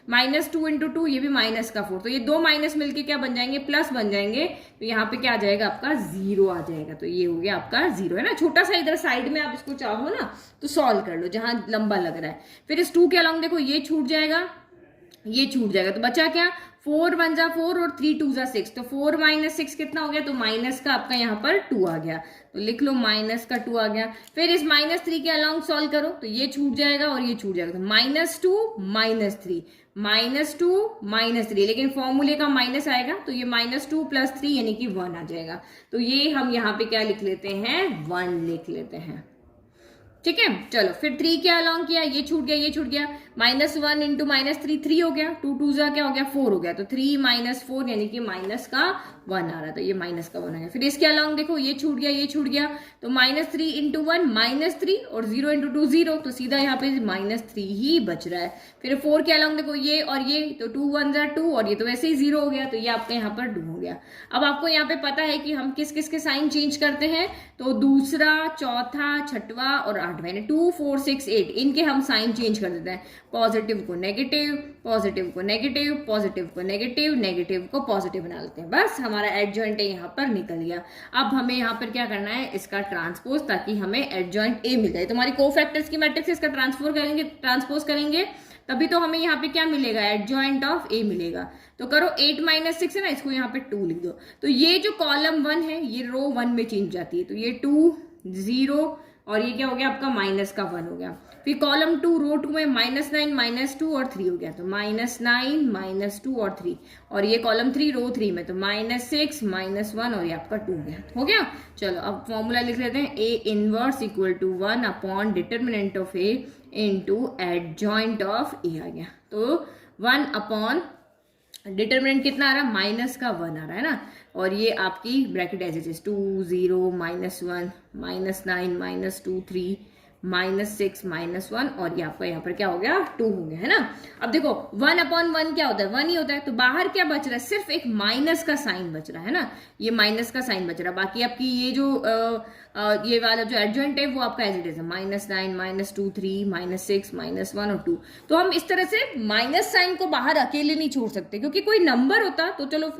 -2 इंटू 2 ये भी माइनस का 4। तो ये दो माइनस मिलके क्या बन जाएंगे, प्लस बन जाएंगे। तो यहाँ पे क्या आ जाएगा आपका 0 आ जाएगा। तो ये हो गया आपका 0, है ना। छोटा सा इधर साइड में आप इसको चाहो ना तो सॉल्व कर लो जहां लंबा लग रहा है। फिर इस 2 के अलॉन्ग देखो ये छूट जाएगा, ये छूट जाएगा, तो बचा क्या 4 1 जा 4 और 3 2 जा 6, तो 4 माइनस 6 कितना हो गया, तो माइनस का आपका यहाँ पर 2 आ गया, तो लिख लो माइनस का 2 आ गया। फिर इस -3 के अलॉन्ग सॉल्व करो तो ये छूट जाएगा और ये छूट जाएगा, तो -2 -3 -2 -3, लेकिन फॉर्मूले का माइनस आएगा तो ये -2 + 3 यानी कि 1 आ जाएगा। तो ये हम यहाँ पे क्या लिख लेते हैं, 1 लिख लेते हैं। ठीक है, चलो फिर 3 क्या अलॉन्ग किया, ये छूट गया, ये छूट गया, -1 × -3 3 हो गया, 2 2 जा क्या हो गया 4 हो गया, तो 3 - 4 यानी कि माइनस का 1 आ रहा था, ये माइनस का 1 आ गया। फिर इसके अलॉन्ग देखो ये छूट गया, ये छूट गया, तो -3 × 1 -3 और 0 × 2 0, तो सीधा यहाँ पे -3 ही बच रहा है। फिर 4 के अलॉन्ग देखो ये और ये, तो 2 1 जा 2 और ये तो वैसे ही 0 हो गया, तो ये आपका यहाँ पर 2 हो गया। अब आपको यहाँ पे पता है कि हम किस किस के साइन चेंज करते हैं, तो दूसरा, चौथा, छठवां और 8वां, यानी 2 4 6 8 इनके हम साइन चेंज कर देते हैं, पॉजिटिव को नेगेटिव, पॉजिटिव को नेगेटिव, पॉजिटिव को नेगेटिव, नेगेटिव को पॉजिटिव बना लेते हैं, बस हमारा एडजॉइंट ए यहाँ पर निकल गया। अब हमें यहाँ पर क्या करना है, इसका ट्रांसपोज, ताकि हमें एडजॉइंट ए मिल जाए। तो हमारी कोफैक्टर्स की मैट्रिक्स इसका ट्रांसपोज करेंगे तभी तो हमें यहाँ पे क्या मिलेगा, एडजॉइंट ऑफ ए मिलेगा। तो करो 8 - 6 है ना, इसको यहाँ पे 2 लिख दो, तो ये जो कॉलम 1 है ये रो 1 में चेंज जाती है, तो ये 2 0 और ये क्या हो गया आपका माइनस का 1 हो गया। फिर कॉलम 2 रो 2 में -9 -2 और 3 हो गया, तो -9 -2 और 3, और ये कॉलम 3 रो 3 में, तो -6 -1 और ये आपका 2 हो गया। चलो अब फॉर्मूला लिख लेते हैं, A inverse = 1 upon determinant of A into adjoint of A आ गया। तो 1 अपॉन डिटर्मिनेंट कितना आ रहा है, माइनस का 1 आ रहा है ना, और ये आपकी ब्रैकेट एज इट इज 2 0 -1 -9 -2 3 -6 -1 और ये आपका यहाँ पर क्या हो गया 2 हो गया, है ना। अब देखो 1 अपॉन 1 क्या होता है, 1 ही होता है, तो बाहर क्या बच रहा है, सिर्फ एक माइनस का साइन बच रहा है ना, ये माइनस का साइन बच रहा है। बाकी आपकी ये जो ये वाला जो एडजॉइंट है वो आपका एज इट इज है, -9 -2 3 -6 -1 और 2। तो हम इस तरह से माइनस साइन को बाहर अकेले नहीं छोड़ सकते, क्योंकि कोई नंबर होता तो चलो,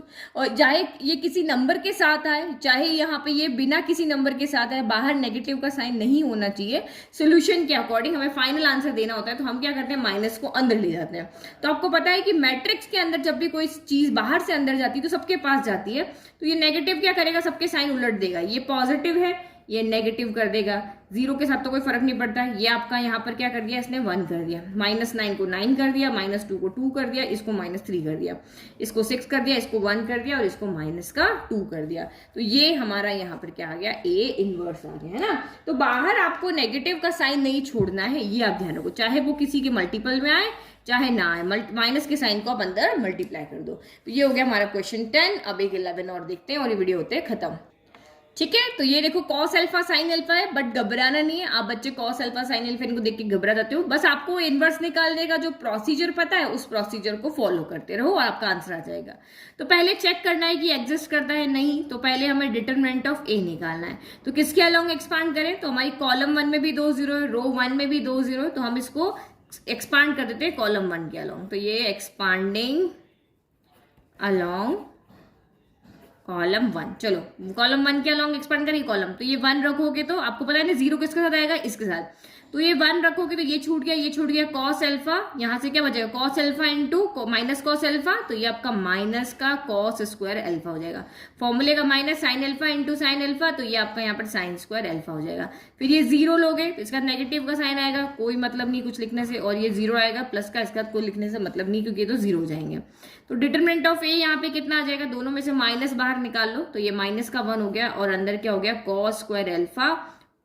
चाहे ये किसी नंबर के साथ आए, चाहे यहाँ पे ये बिना किसी नंबर के साथ आए, बाहर नेगेटिव का साइन नहीं होना चाहिए। सोल्यूशन के अकॉर्डिंग हमें फाइनल आंसर देना होता है, तो हम क्या करते हैं, माइनस को अंदर ले जाते हैं। तो आपको पता है कि मैट्रिक्स के अंदर जब भी कोई चीज बाहर से अंदर जाती है तो सबके पास जाती है, तो ये नेगेटिव क्या करेगा, सबके साइन उलट देगा, ये पॉजिटिव है ये नेगेटिव कर देगा, 0 के साथ तो कोई फर्क नहीं पड़ता है। ये आपका यहाँ पर क्या कर दिया, इसने 1 कर दिया, -9 को 9 कर दिया, -2 को 2 कर दिया, इसको -3 कर दिया, इसको 6 कर दिया, इसको 1 कर दिया और इसको -2 कर दिया। तो ये हमारा यहाँ पर क्या आ गया, A इनवर्स आ गया, है ना। तो बाहर आपको नेगेटिव का साइन नहीं छोड़ना है, ये आप ध्यान रखो, चाहे वो किसी के मल्टीपल में आए चाहे ना आए, माइनस के साइन को आप अंदर मल्टीप्लाई कर दो। तो ये हो गया हमारा क्वेश्चन 10। अब एक 11 और देखते हैं और ये वीडियो होते हैं खत्म। ठीक है, तो ये देखो कॉस अल्फा साइन अल्फा है, बट घबराना नहीं है। आप बच्चे कॉस अल्फा साइन अल्फा इनको देख के घबरा जाते हो, बस आपको इनवर्स निकालने का जो प्रोसीजर पता है उस प्रोसीजर को फॉलो करते रहो और आपका आंसर आ जाएगा। तो पहले चेक करना है कि एग्जिस्ट करता है नहीं, तो पहले हमें डिटरमिनेंट ऑफ ए निकालना है। तो किसके अलॉन्ग एक्सपांड करें, तो हमारी कॉलम 1 में भी 2 0 है, रो 1 में भी 2 0 है, तो हम इसको एक्सपांड कर देते हैं कॉलम 1 के अलॉन्ग। तो ये एक्सपांडिंग अलॉन्ग कॉलम 1, चलो कॉलम 1 के अलॉन्ग एक्सपांड करिए कॉलम, तो ये 1 रखोगे तो आपको पता है ना 0 किसके साथ आएगा, इसके साथ, तो ये 1 रखोगे तो ये छूट गया, ये छूट गया, कॉस अल्फा, यहाँ से क्या बचेगा, cos alpha into minus cos alpha, तो ये आपका माइनस का कॉस स्क्वायर अल्फा हो जाएगा। फॉर्मूले का minus sine alpha into sine alpha, तो ये आपका यहाँ पर साइन स्क्वायर अल्फा हो जाएगा। फिर ये 0 लोगे तो इसका नेगेटिव का साइन आएगा, कोई मतलब नहीं कुछ लिखने से, और ये 0 आएगा प्लस का, इसका कोई लिखने से मतलब नहीं क्योंकि ये तो 0 हो जाएंगे। तो डिटरमिनेंट ऑफ ए यहाँ पे कितना आ जाएगा, दोनों में से माइनस बाहर निकाल लो, तो ये माइनस का 1 हो गया और अंदर क्या हो गया, cos square alpha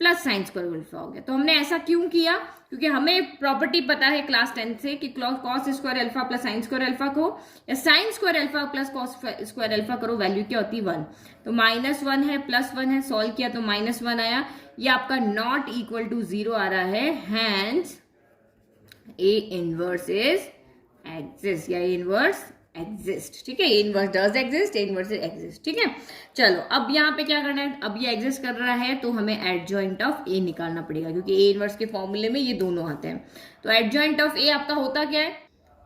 plus sine square alpha हो गया। तो हमने ऐसा क्यों किया, क्योंकि हमें प्रॉपर्टी पता है क्लास 10 से कि cos square alpha plus sine square alpha को या sine square alpha plus cos square alpha करो, वैल्यू क्या होती है 1। तो -1 है प्लस 1 है, सॉल्व किया तो -1 आया, ये आपका नॉट इक्वल टू 0 आ रहा है, hence A inverse is exist, या इनवर्स एग्जिस्ट। ठीक है, inverse does exist, inverse exist. ठीक है, चलो अब यहाँ पे क्या करना है, अब ये एग्जिस्ट कर रहा है तो हमें एडजॉइंट ऑफ ए निकालना पड़ेगा, क्योंकि ए इनवर्स के फॉर्मूले में ये दोनों आते हैं। तो एडजॉइंट ऑफ ए आपका होता क्या है,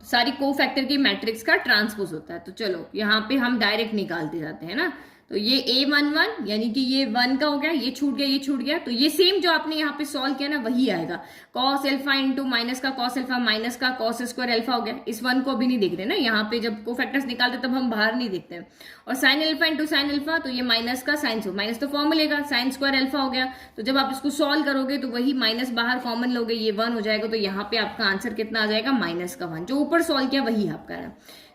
तो सारी कोफैक्टर की मैट्रिक्स का ट्रांसपोज होता है। तो चलो यहाँ पे हम डायरेक्ट निकालते जाते हैं ना, तो ये A11 यानी कि ये 1 का हो गया, ये छूट गया, ये छूट गया, तो ये सेम जो आपने यहाँ पे सॉल्व किया ना वही आएगा। कॉस अल्फा इंटू माइनस का कॉस अल्फा माइनस का कॉस स्क्वायर अल्फा हो गया। इस 1 को अभी नहीं देख रहे ना, यहाँ पे जब कोफैक्टर्स निकालते तब हम बाहर नहीं देखते हैं। और sine alpha into sine alpha, तो ये माइनस का साइन, माइनस तो फॉर्मूले का साइन स्क्वायर अल्फा हो गया। तो जब आप इसको सॉल्व करोगे तो वही माइनस बाहर कॉमन लोगे, ये 1 हो जाएगा, तो यहाँ पे आपका आंसर कितना आ जाएगा, माइनस का 1। जो ऊपर सॉल्व किया वही आपका है।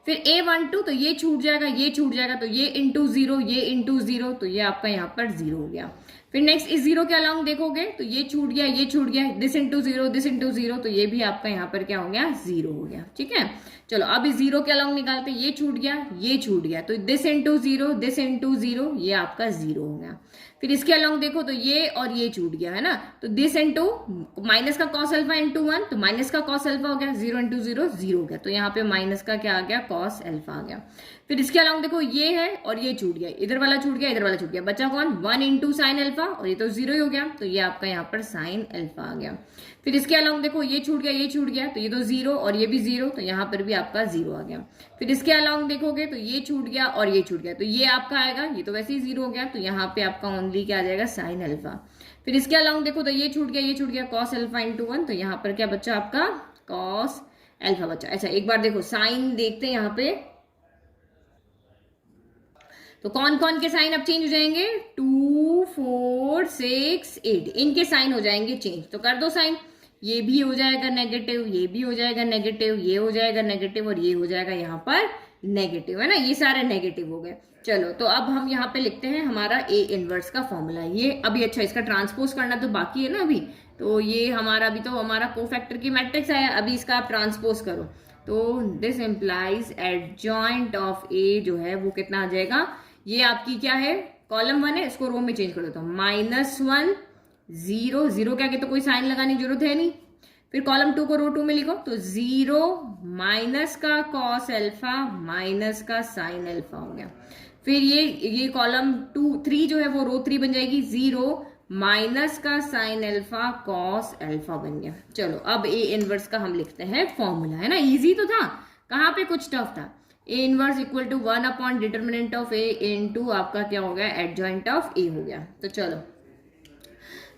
फिर A12, तो ये छूट जाएगा, ये छूट जाएगा, तो ये इंटू जीरो, ये इंटू जीरो, तो ये आपका यहाँ पर 0 हो गया। फिर नेक्स्ट इस जीरो के अलॉन्ग देखोगे तो ये छूट गया, ये छूट गया, दिस इंटू जीरो, तो ये भी आपका यहाँ पर क्या हो गया, 0 हो गया। ठीक है, चलो अब इस जीरो के अलॉन्ग निकालते, ये छूट गया, ये छूट गया, तो दिस इंटू जीरो, ये आपका 0 हो गया। फिर इसके अलॉन्ग देखो तो ये और ये छूट गया है ना, तो दिस इंटू माइनस का कॉस अल्फा इंटू 1, तो माइनस का कॉस अल्फा हो गया, 0 इंटू जीरो, 0 हो गया, तो यहाँ पे माइनस का क्या आ गया, कॉस अल्फा आ गया। फिर इसके अलॉन्ग देखो ये है और ये छूट गया, इधर वाला छूट गया, इधर वाला छूट गया, बचा कौन, 1 इंटू साइन अल्फा, और ये तो 0 ही हो गया, तो ये आपका यहाँ पर साइन अल्फा आ गया। फिर इसके अलॉन्ग देखो ये छूट गया, ये छूट गया, तो ये तो 0 और ये भी 0, तो यहाँ पर भी आपका 0 आ गया। फिर इसके अलॉन्ग देखोगे तो ये छूट गया और ये छूट गया, तो ये आपका आएगा, ये तो वैसे ही 0 हो गया, तो यहाँ पे आपका ओनली क्या आ जाएगा, साइन अल्फा। फिर इसके अलॉन्ग देखो तो ये छूट गया, ये छूट गया, कॉस अल्फा इंटू 1, तो यहाँ पर क्या बच्चा आपका, कॉस अल्फा बच्चा। अच्छा एक बार देखो साइन देखते हैं यहाँ पे, तो कौन कौन के साइन अब चेंज हो जाएंगे, 2 4 6 8, इनके साइन हो जाएंगे चेंज, तो कर दो साइन। ये भी हो जाएगा नेगेटिव, ये भी हो जाएगा नेगेटिव, ये हो जाएगा नेगेटिव, और ये हो जाएगा यहाँ पर नेगेटिव, है ना, ये सारे नेगेटिव हो गए। चलो तो अब हम यहाँ पे लिखते हैं हमारा A इनवर्स का फॉर्मूला, ये अभी अच्छा इसका ट्रांसपोज करना तो बाकी है ना अभी, तो ये हमारा अभी तो हमारा कोफैक्टर की मैट्रिक्स आया, अभी इसका आप ट्रांसपोज करो, तो this implies adjoint of A जो है वो कितना आ जाएगा, ये आपकी क्या है, कॉलम 1 है, इसको रो में चेंज कर देता हूँ, -1 0 0 क्या, तो कोई साइन लगाने की जरूरत है नहीं। फिर कॉलम 2 को रो 2 में लिखो, तो 0 माइनस का कॉस अल्फा माइनस का साइन अल्फा हो गया। फिर ये कॉलम 3 जो है वो रो 3 बन जाएगी, 0 माइनस का साइन अल्फा कॉस अल्फा बन गया। चलो अब A इनवर्स का हम लिखते हैं फॉर्मूला, है ना, इजी तो था, कहाँ पे कुछ टफ था। A inverse equal to 1 upon determinant of A into आपका क्या हो गया, एडजॉइंट ऑफ A हो गया। तो चलो,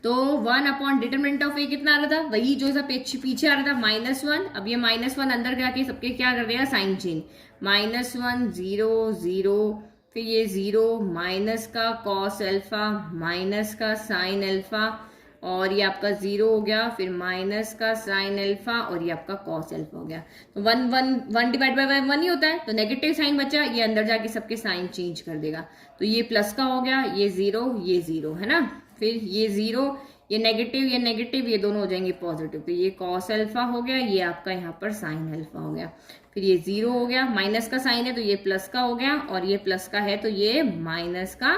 तो 1 अपॉन डिटरमिनेंट ऑफ A कितना आ रहा था, वही जो सा पीछे आ रहा था, -1। अब ये -1 अंदर जाके सबके क्या कर देगा, साइन चेंज, -1 0 0, फिर ये 0 माइनस का कॉस अल्फा माइनस का साइन अल्फा, और ये आपका 0 हो गया, फिर माइनस का साइन अल्फा, और ये आपका कॉस अल्फा हो गया। तो 1 डिवाइड बाय 1 ही होता है, तो नेगेटिव साइन बचा, ये अंदर जाके सबके साइन चेंज कर देगा, तो ये प्लस का हो गया, ये 0 है ना, फिर ये 0, ये नेगेटिव, ये दोनों हो जाएंगे पॉजिटिव, तो ये कॉस अल्फा हो गया, ये आपका यहाँ पर साइन अल्फा हो गया। फिर ये 0 हो गया, माइनस का साइन है तो ये प्लस का हो गया, और ये प्लस का है तो ये माइनस का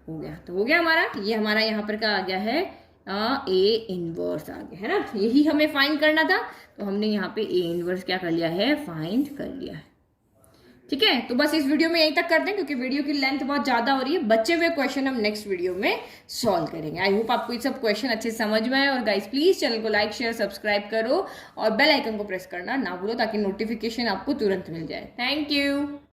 हो गया। तो हो गया हमारा, ये हमारा यहाँ पर क्या आ गया है, A इनवर्स आ गया, है ना, यही हमें फाइंड करना था, तो हमने यहाँ पे A इनवर्स क्या कर लिया है, फाइंड कर लिया है। ठीक है, तो बस इस वीडियो में यहीं तक करते हैं, क्योंकि वीडियो की लेंथ बहुत ज्यादा हो रही है। बचे हुए क्वेश्चन हम नेक्स्ट वीडियो में सॉल्व करेंगे। आई होप आपको ये सब क्वेश्चन अच्छे समझ में आए, और गाइस प्लीज चैनल को लाइक शेयर सब्सक्राइब करो, और बेल आइकन को प्रेस करना ना भूलो, ताकि नोटिफिकेशन आपको तुरंत मिल जाए। Thank you.